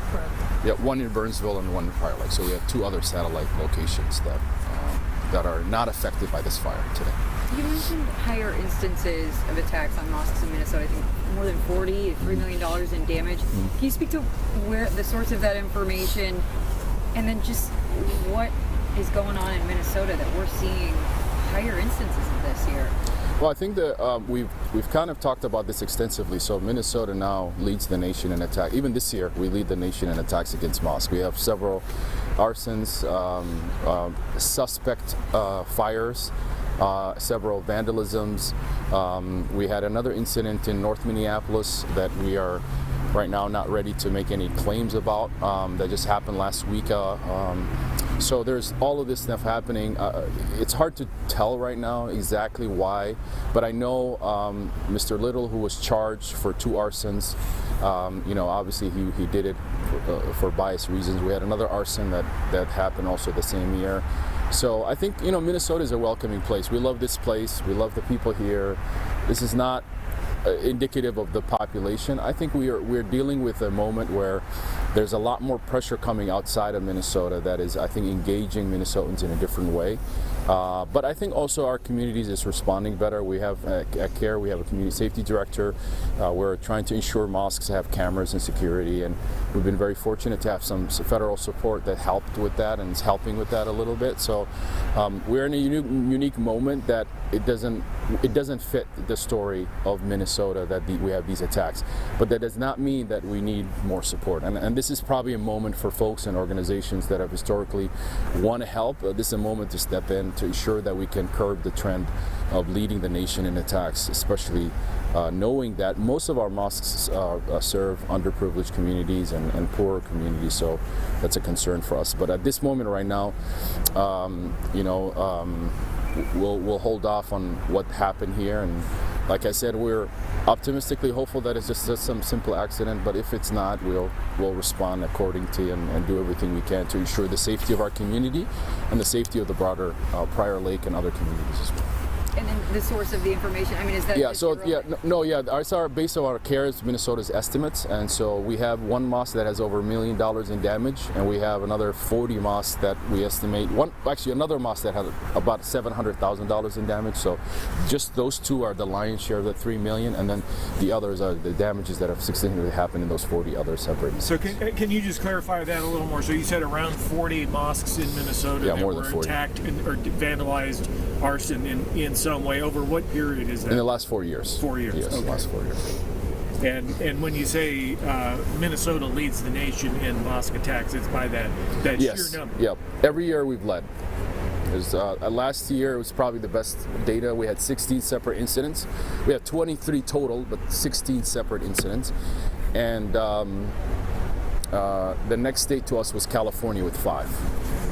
Prior Lake. Yeah, one in Burnsville and one in Prior Lake. So we have two other satellite locations that are not affected by this fire today. You mentioned higher instances of attacks on mosques in Minnesota. I think more than 40, $3 million in damage. Can you speak to where the source of that information, and then just what is going on in Minnesota that we're seeing higher instances of this here? Well, I think that we've kind of talked about this extensively. So Minnesota now leads the nation in attack. Even this year, we lead the nation in attacks against mosques. We have several arsons, suspect fires, several vandalisms. We had another incident in North Minneapolis that we are right now not ready to make any claims about. That just happened last week. So there's all of this stuff happening. It's hard to tell right now exactly why, but I know Mr. Little, who was charged for 2 arsons, obviously he did it for biased reasons. We had another arson that happened also the same year. So I think, Minnesota is a welcoming place. We love this place. We love the people here. This is not indicative of the population. I think we're dealing with a moment where there's a lot more pressure coming outside of Minnesota that is, I think, engaging Minnesotans in a different way. But I think also our communities is responding better. We have at CARE, we have a community safety director. We're trying to ensure mosques have cameras and security, and we've been very fortunate to have some federal support that helped with that and is helping with that a little bit. So we're in a unique moment that it doesn't fit the story of Minnesota that we have these attacks. But that does not mean that we need more support. And this is probably a moment for folks and organizations that have historically want to help. This is a moment to step in to ensure that we can curb the trend of leading the nation in attacks, especially knowing that most of our mosques serve underprivileged communities and poorer communities. So that's a concern for us. But at this moment right now, we'll hold off on what happened here, and like I said, we're optimistically hopeful that it's just some simple accident, but if it's not, we'll respond according to and do everything we can to ensure the safety of our community and the safety of the broader Prior Lake and other communities as well. And then the source of the information? I mean, is that Yeah, just so your own- it's our based on our CARES Minnesota's estimates, and so we have one mosque that has over $1 million in damage, and we have another 40 mosques that we estimate another mosque that had about $700,000 in damage. So just those two are the lion's share of the $3 million, and then the others are the damages that have successfully happened in those 40 other separate. So can you just clarify that a little more? So you said around 40 mosques in Minnesota that more than were 40. attacked or vandalized, arson in some way. Over what period is that? In the last 4 years. 4 years. Yes, Okay. the last 4 years. And when you say Minnesota leads the nation in mosque attacks, it's by that Yes. sheer number. Yep. Every year we've led. Last year was probably the best data. We had 16 separate incidents. We have 23 total, but 16 separate incidents. And the next state to us was California with 5.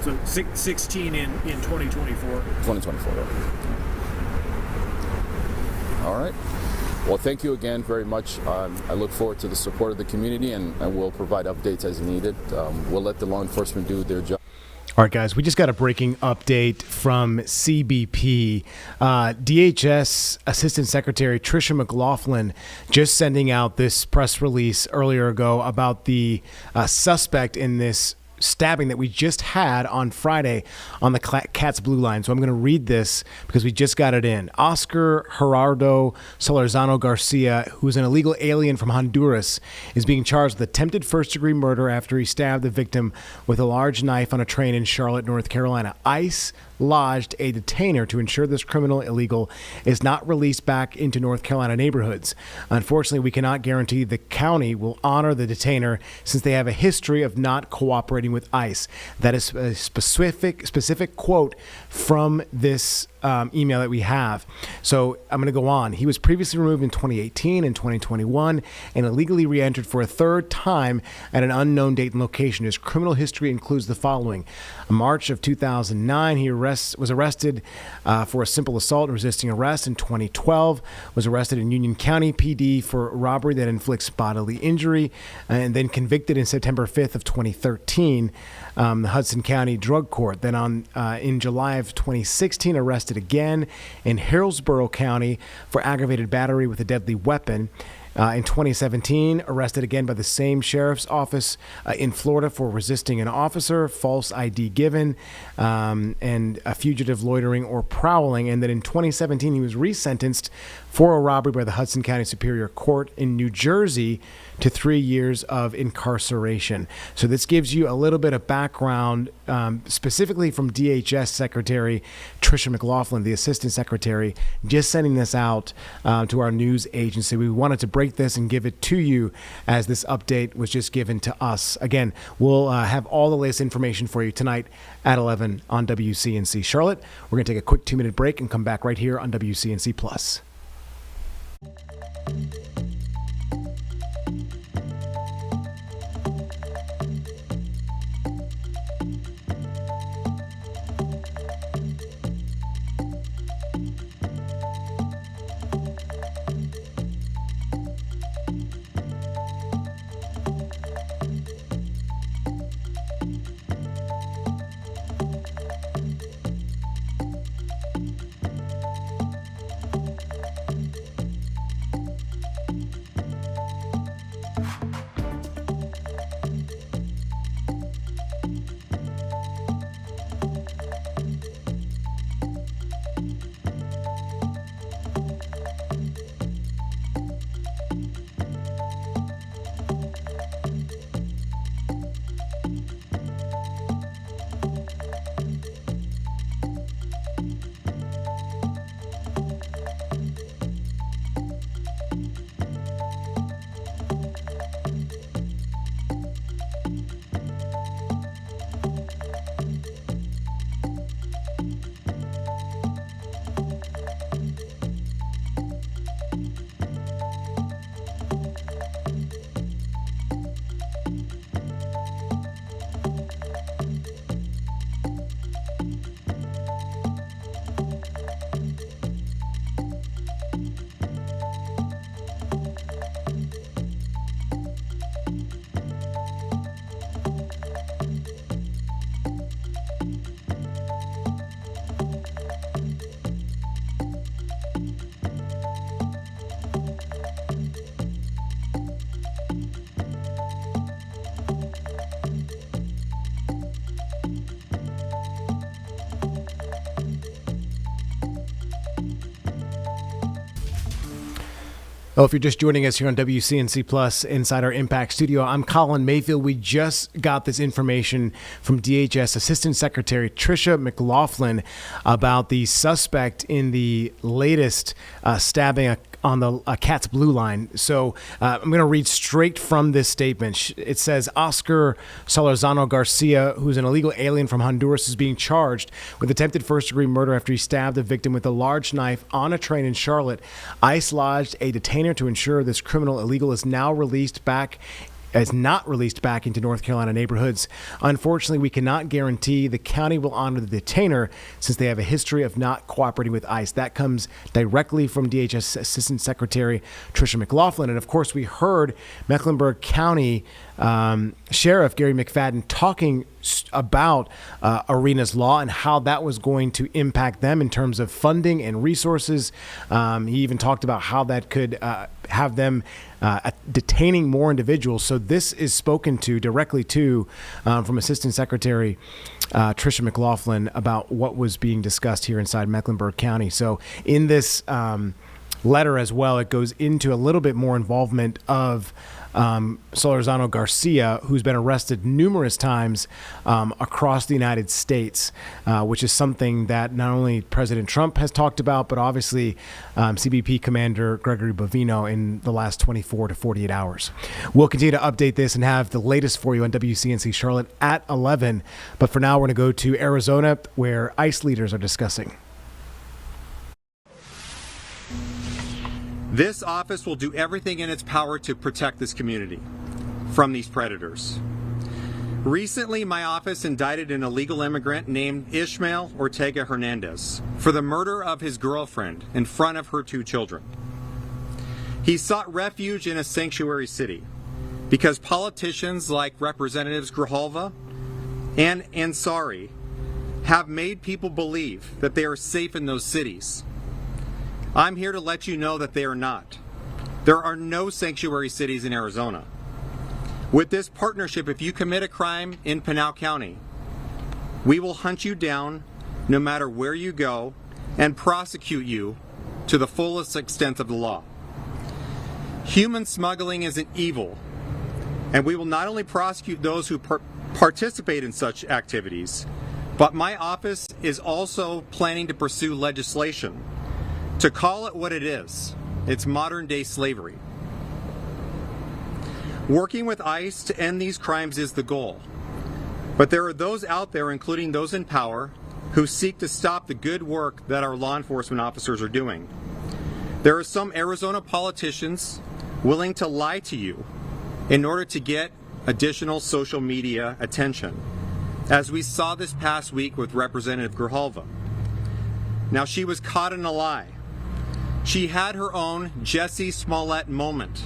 So 16 in 2024. 2024. All right. Well, thank you again very much. I look forward to the support of the community, and we'll provide updates as needed. We'll let the law enforcement do their job. All right, guys, we just got a breaking update from CBP. DHS Assistant Secretary Tricia McLaughlin just sending out this press release earlier ago about the suspect in this stabbing that we just had on Friday on the Cat's Blue Line. So I'm going to read this because we just got it in. Oscar Gerardo Solorzano Garcia, who's an illegal alien from Honduras, is being charged with attempted first-degree murder after he stabbed the victim with a large knife on a train in Charlotte, North Carolina. ICE lodged a detainer to ensure this criminal illegal is not released back into North Carolina neighborhoods. Unfortunately, we cannot guarantee the county will honor the detainer since they have a history of not cooperating with ICE. That is a specific quote from this email that we have. So I'm going to go on. He was previously removed in 2018 and 2021 and illegally re-entered for a third time at an unknown date and location. His criminal history includes the following. In March of 2009, he was arrested for a simple assault and resisting arrest. In 2012, was arrested in Union County PD for robbery that inflicts bodily injury, and then convicted in September 5th of 2013. The Hudson County Drug Court. Then in July of 2016, arrested again in Hillsborough County for aggravated battery with a deadly weapon. In 2017, arrested again by the same sheriff's office in Florida for resisting an officer, false ID given, and a fugitive loitering or prowling. And then in 2017, he was resentenced for a robbery by the Hudson County Superior Court in New Jersey to 3 years of incarceration. So this gives you a little bit of background, specifically from DHS Secretary Tricia McLaughlin, the Assistant Secretary, just sending this out to our news agency. We wanted to break this and give it to you as this update was just given to us. Again, we'll have all the latest information for you tonight at 11 on WCNC Charlotte. We're going to take a quick 2-minute break and come back right here on WCNC Plus. Oh, if you're just joining us here on WCNC Plus inside our Impact Studio, I'm Colin Mayfield. We just got this information from DHS Assistant Secretary Tricia McLaughlin about the suspect in the latest stabbing on the Cat's Blue Line. So I'm going to read straight from this statement. It says, Oscar Solorzano Garcia, who's an illegal alien from Honduras, is being charged with attempted first-degree murder after he stabbed a victim with a large knife on a train in Charlotte. ICE lodged a detainer to ensure this criminal illegal is not released back into North Carolina neighborhoods. Unfortunately, we cannot guarantee the county will honor the detainer since they have a history of not cooperating with ICE. That comes directly from DHS Assistant Secretary Tricia McLaughlin. And of course, we heard Mecklenburg County Sheriff Gary McFadden talking about Arena's Law and how that was going to impact them in terms of funding and resources. He even talked about how that could have them detaining more individuals. So this is spoken to directly to from Assistant Secretary Tricia McLaughlin about what was being discussed here inside Mecklenburg County. So in this letter as well, it goes into a little bit more involvement of Solorzano Garcia, who's been arrested numerous times across the United States, which is something that not only President Trump has talked about, but obviously CBP Commander Gregory Bovino in the last 24 to 48 hours. We'll continue to update this and have the latest for you on WCNC Charlotte at 11. But for now, we're going to go to Arizona, where ICE leaders are discussing. This office will do everything in its power to protect this community from these predators. Recently, my office indicted an illegal immigrant named Ishmael Ortega Hernandez for the murder of his girlfriend in front of her 2 children. He sought refuge in a sanctuary city because politicians like Representatives Grijalva and Ansari have made people believe that they are safe in those cities. I'm here to let you know that they are not. There are no sanctuary cities in Arizona. With this partnership, if you commit a crime in Pinal County, we will hunt you down no matter where you go and prosecute you to the fullest extent of the law. Human smuggling is an evil, and we will not only prosecute those who participate in such activities, but my office is also planning to pursue legislation to call it what it is. It's modern-day slavery. Working with ICE to end these crimes is the goal. But there are those out there, including those in power, who seek to stop the good work that our law enforcement officers are doing. There are some Arizona politicians willing to lie to you in order to get additional social media attention, as we saw this past week with Representative Grijalva. Now, she was caught in a lie. She had her own Jussie Smollett moment.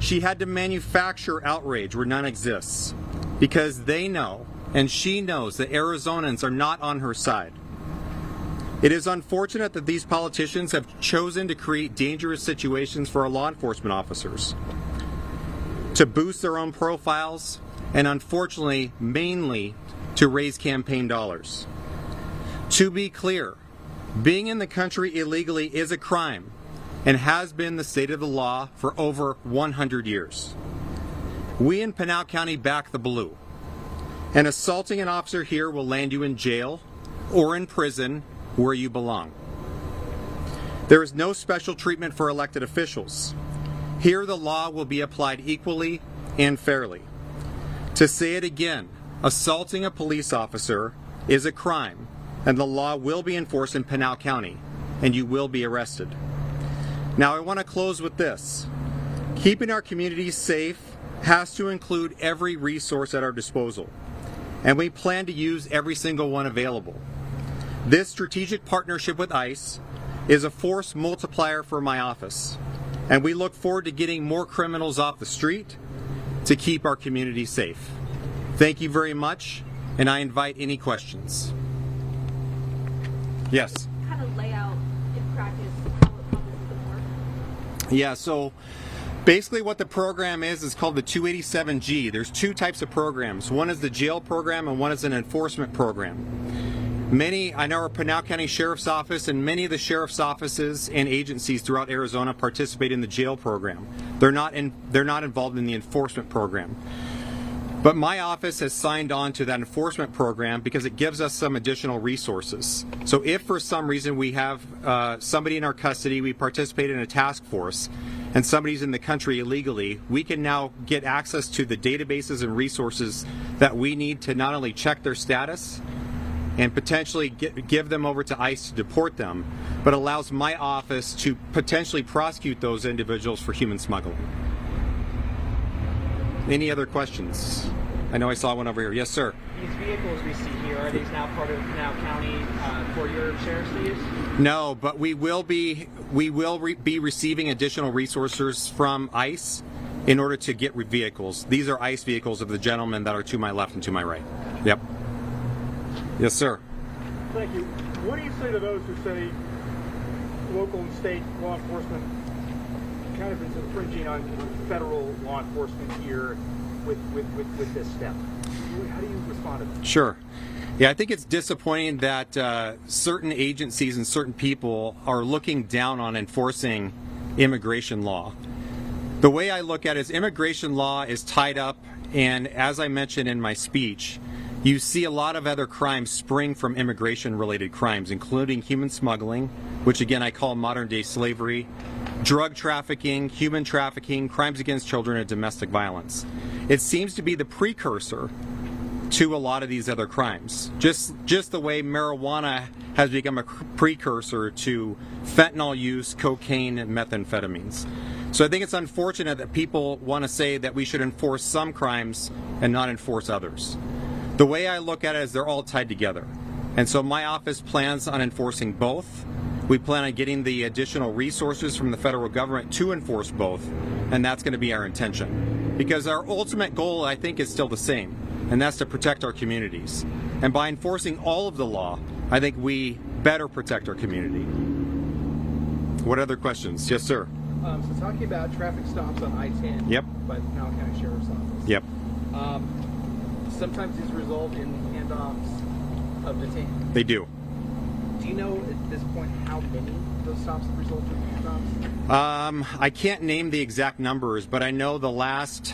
She had to manufacture outrage where none exists because they know, and she knows, that Arizonans are not on her side. It is unfortunate that these politicians have chosen to create dangerous situations for our law enforcement officers, to boost their own profiles, and unfortunately, mainly to raise campaign dollars. To be clear, being in the country illegally is a crime and has been the state of the law for over 100 years. We in Pinal County back the blue, and assaulting an officer here will land you in jail or in prison where you belong. There is no special treatment for elected officials. Here the law will be applied equally and fairly. To say it again, assaulting a police officer is a crime, and the law will be enforced in Pinal County, and you will be arrested. Now, I want to close with this. Keeping our communities safe has to include every resource at our disposal, and we plan to use every single one available. This strategic partnership with ICE is a force multiplier for my office, and we look forward to getting more criminals off the street to keep our community safe. Thank you very much, and I invite any questions. Yes. Kind of lay out in practice how this would work? Yeah, so basically what the program is called the 287G. There's 2 types of programs. One is the jail program and one is an enforcement program. I know our Pinal County Sheriff's Office and many of the sheriff's offices and agencies throughout Arizona participate in the jail program. They're not involved in the enforcement program. But my office has signed on to that enforcement program because it gives us some additional resources. So if for some reason we have somebody in our custody, we participate in a task force, and somebody's in the country illegally, we can now get access to the databases and resources that we need to not only check their status and potentially give them over to ICE to deport them, but allows my office to potentially prosecute those individuals for human smuggling. Any other questions? I know I saw one over here. Yes, sir. These vehicles we see here, are these now part of Pinal County for your sheriff's to use? No, but we will be receiving additional resources from ICE in order to get vehicles. These are ICE vehicles of the gentlemen that are to my left and to my right. Yep. Yes, sir. Thank you. What do you say to those who say local and state law enforcement kind of is infringing on federal law enforcement here with this step? How do you respond to that? Sure. Yeah, I think it's disappointing that certain agencies and certain people are looking down on enforcing immigration law. The way I look at it is immigration law is tied up, and as I mentioned in my speech, you see a lot of other crimes spring from immigration-related crimes, including human smuggling, which again I call modern-day slavery, drug trafficking, human trafficking, crimes against children, and domestic violence. It seems to be the precursor to a lot of these other crimes. Just the way marijuana has become a precursor to fentanyl use, cocaine, and methamphetamines. So I think it's unfortunate that people want to say that we should enforce some crimes and not enforce others. The way I look at it is they're all tied together. And so my office plans on enforcing both. We plan on getting the additional resources from the federal government to enforce both, and that's going to be our intention. Because our ultimate goal, I think, is still the same, and that's to protect our communities. And by enforcing all of the law, I think we better protect our community. What other questions? Yes, sir. So talking about traffic stops on I-10 Yep. by the Pinal County Sheriff's Office. Yep. Sometimes these result in handoffs of detainees. They do. Do you know at this point how many of those stops have resulted in handoffs? I can't name the exact numbers, but I know the last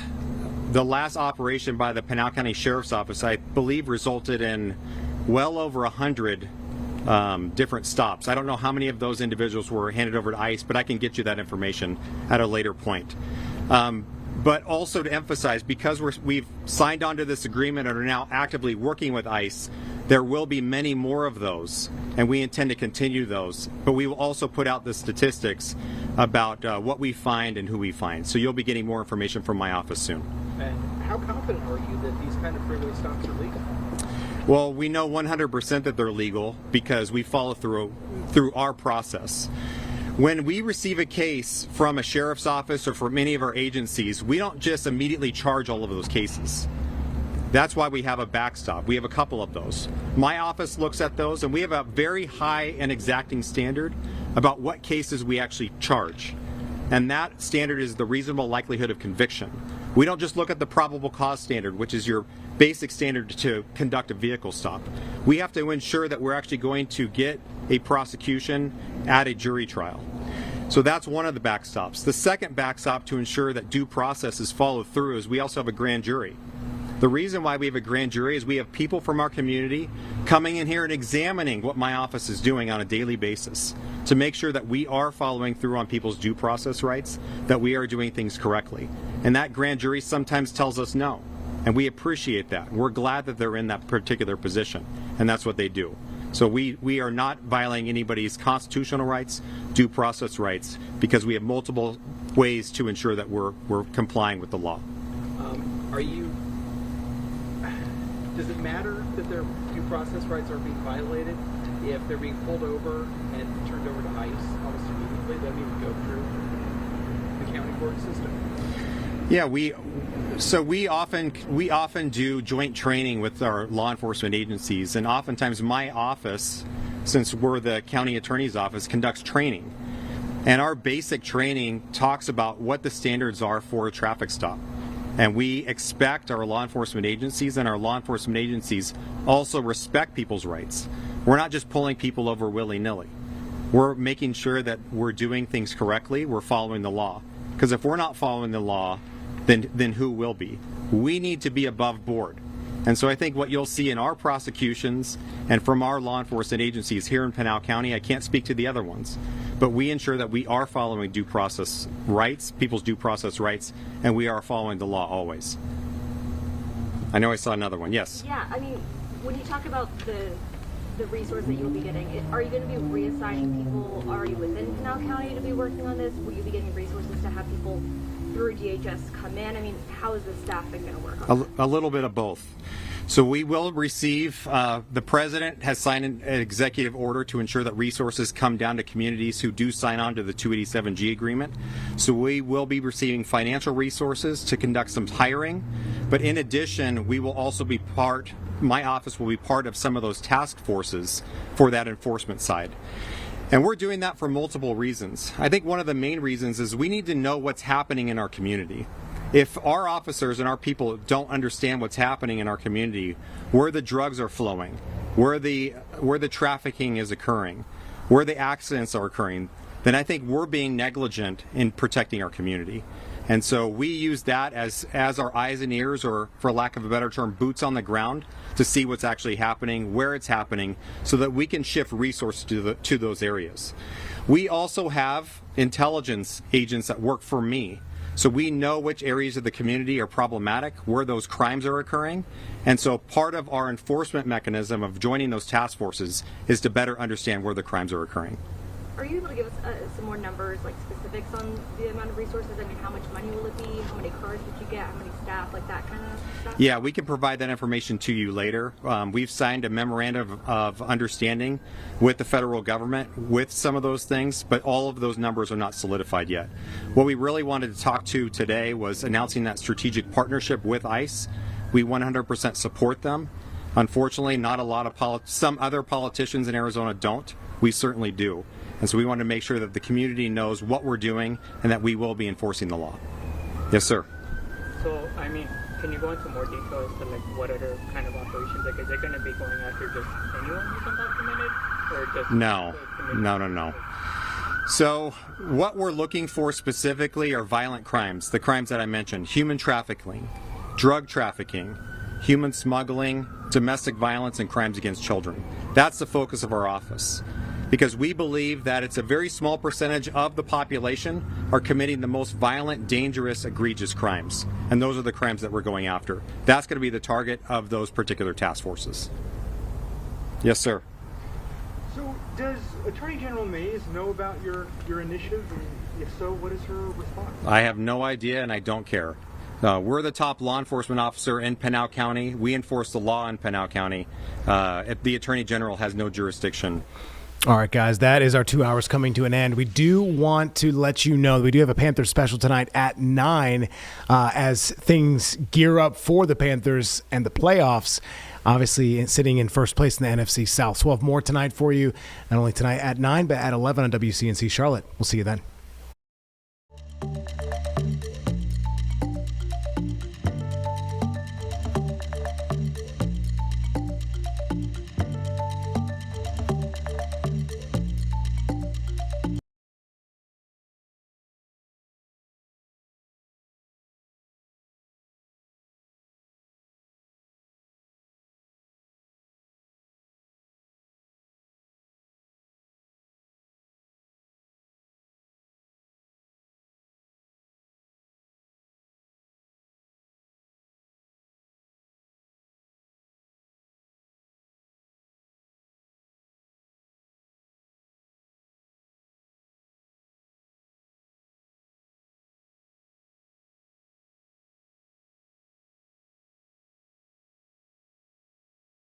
operation by the Pinal County Sheriff's Office, I believe, resulted in well over 100 different stops. I don't know how many of those individuals were handed over to ICE, but I can get you that information at a later point. But also to emphasize, because we've signed on to this agreement and are now actively working with ICE, there will be many more of those, and we intend to continue those. But we will also put out the statistics about what we find and who we find. So you'll be getting more information from my office soon. And how confident are you that these kind of freeway stops are legal? Well, we know 100% that they're legal because we follow through our process. When we receive a case from a sheriff's office or from any of our agencies, we don't just immediately charge all of those cases. That's why we have a backstop. We have a couple of those. My office looks at those, and we have a very high and exacting standard about what cases we actually charge. And that standard is the reasonable likelihood of conviction. We don't just look at the probable cause standard, which is your basic standard to conduct a vehicle stop. We have to ensure that we're actually going to get a prosecution at a jury trial. So that's one of the backstops. The second backstop to ensure that due process is followed through is we also have a grand jury. The reason why we have a grand jury is we have people from our community coming in here and examining what my office is doing on a daily basis to make sure that we are following through on people's due process rights, that we are doing things correctly. And that grand jury sometimes tells us no. And we appreciate that. We're glad that they're in that particular position, and that's what they do. So we are not violating anybody's constitutional rights, due process rights, because we have multiple ways to ensure that we're complying with the law. Does it matter that their due process rights are being violated if they're being pulled over and turned over to ICE almost immediately? They don't even go through the county court system? Yeah, we often do joint training with our law enforcement agencies, and oftentimes my office, since we're the county attorney's office, conducts training. And our basic training talks about what the standards are for a traffic stop. And we expect our law enforcement agencies, and our law enforcement agencies also respect people's rights. We're not just pulling people over willy-nilly. We're making sure that we're doing things correctly, we're following the law. Because if we're not following the law, then who will be? We need to be above board. And so I think what you'll see in our prosecutions and from our law enforcement agencies here in Pinal County, I can't speak to the other ones, but we ensure that we are following due process rights, people's due process rights, and we are following the law always. I know I saw another one. Yes? Yeah, I mean, when you talk about the resource that you'll be getting, are you going to be reassigning people already within Pinal County to be working on this? Will you be getting resources to have people through DHS come in? I mean, how is the staffing going to work on that? A little bit of both. So we will receive, the president has signed an executive order to ensure that resources come down to communities who do sign on to the 287G agreement. So we will be receiving financial resources to conduct some hiring. But in addition, we will also be my office will be part of some of those task forces for that enforcement side. And we're doing that for multiple reasons. I think one of the main reasons is we need to know what's happening in our community. If our officers and our people don't understand what's happening in our community, where the drugs are flowing, where the trafficking is occurring, where the accidents are occurring, then I think we're being negligent in protecting our community. And so we use that as our eyes and ears, or for lack of a better term, boots on the ground, to see what's actually happening, where it's happening, so that we can shift resources to those areas. We also have intelligence agents that work for me. So we know which areas of the community are problematic, where those crimes are occurring. And so part of our enforcement mechanism of joining those task forces is to better understand where the crimes are occurring. Are you able to give us some more numbers, like specifics on the amount of resources? I mean, how much money will it be? How many cars would you get? How many staff? Like that kind of stuff? Yeah, we can provide that information to you later. We've signed a memorandum of understanding with the federal government with some of those things, but all of those numbers are not solidified yet. What we really wanted to talk to today was announcing that strategic partnership with ICE. We 100% support them. Unfortunately, not a lot of some other politicians in Arizona don't. We certainly do. And so we want to make sure that the community knows what we're doing and that we will be enforcing the law. Yes, sir. So, I mean, can you go into more details to like what other kind of operations? Like, is it going to be going after just anyone who's undocumented, or just No. So what we're looking for specifically are violent crimes, the crimes that I mentioned: human trafficking, drug trafficking, human smuggling, domestic violence, and crimes against children. That's the focus of our office, because we believe that it's a very small percentage of the population are committing the most violent, dangerous, egregious crimes. And those are the crimes that we're going after. That's going to be the target of those particular task forces. Yes, sir. So does Attorney General Mays know about your initiative? And if so, what is her response? I have no idea, and I don't care. We're the top law enforcement officer in Pinal County. We enforce the law in Pinal County. The Attorney General has no jurisdiction. All right, guys, that is our 2 hours coming to an end. We do want to let you know that we do have a Panthers special tonight at 9 as things gear up for the Panthers and the playoffs. Obviously, sitting in first place in the NFC South. So we'll have more tonight for you, not only tonight at 9, but at 11 on WCNC Charlotte. We'll see you then.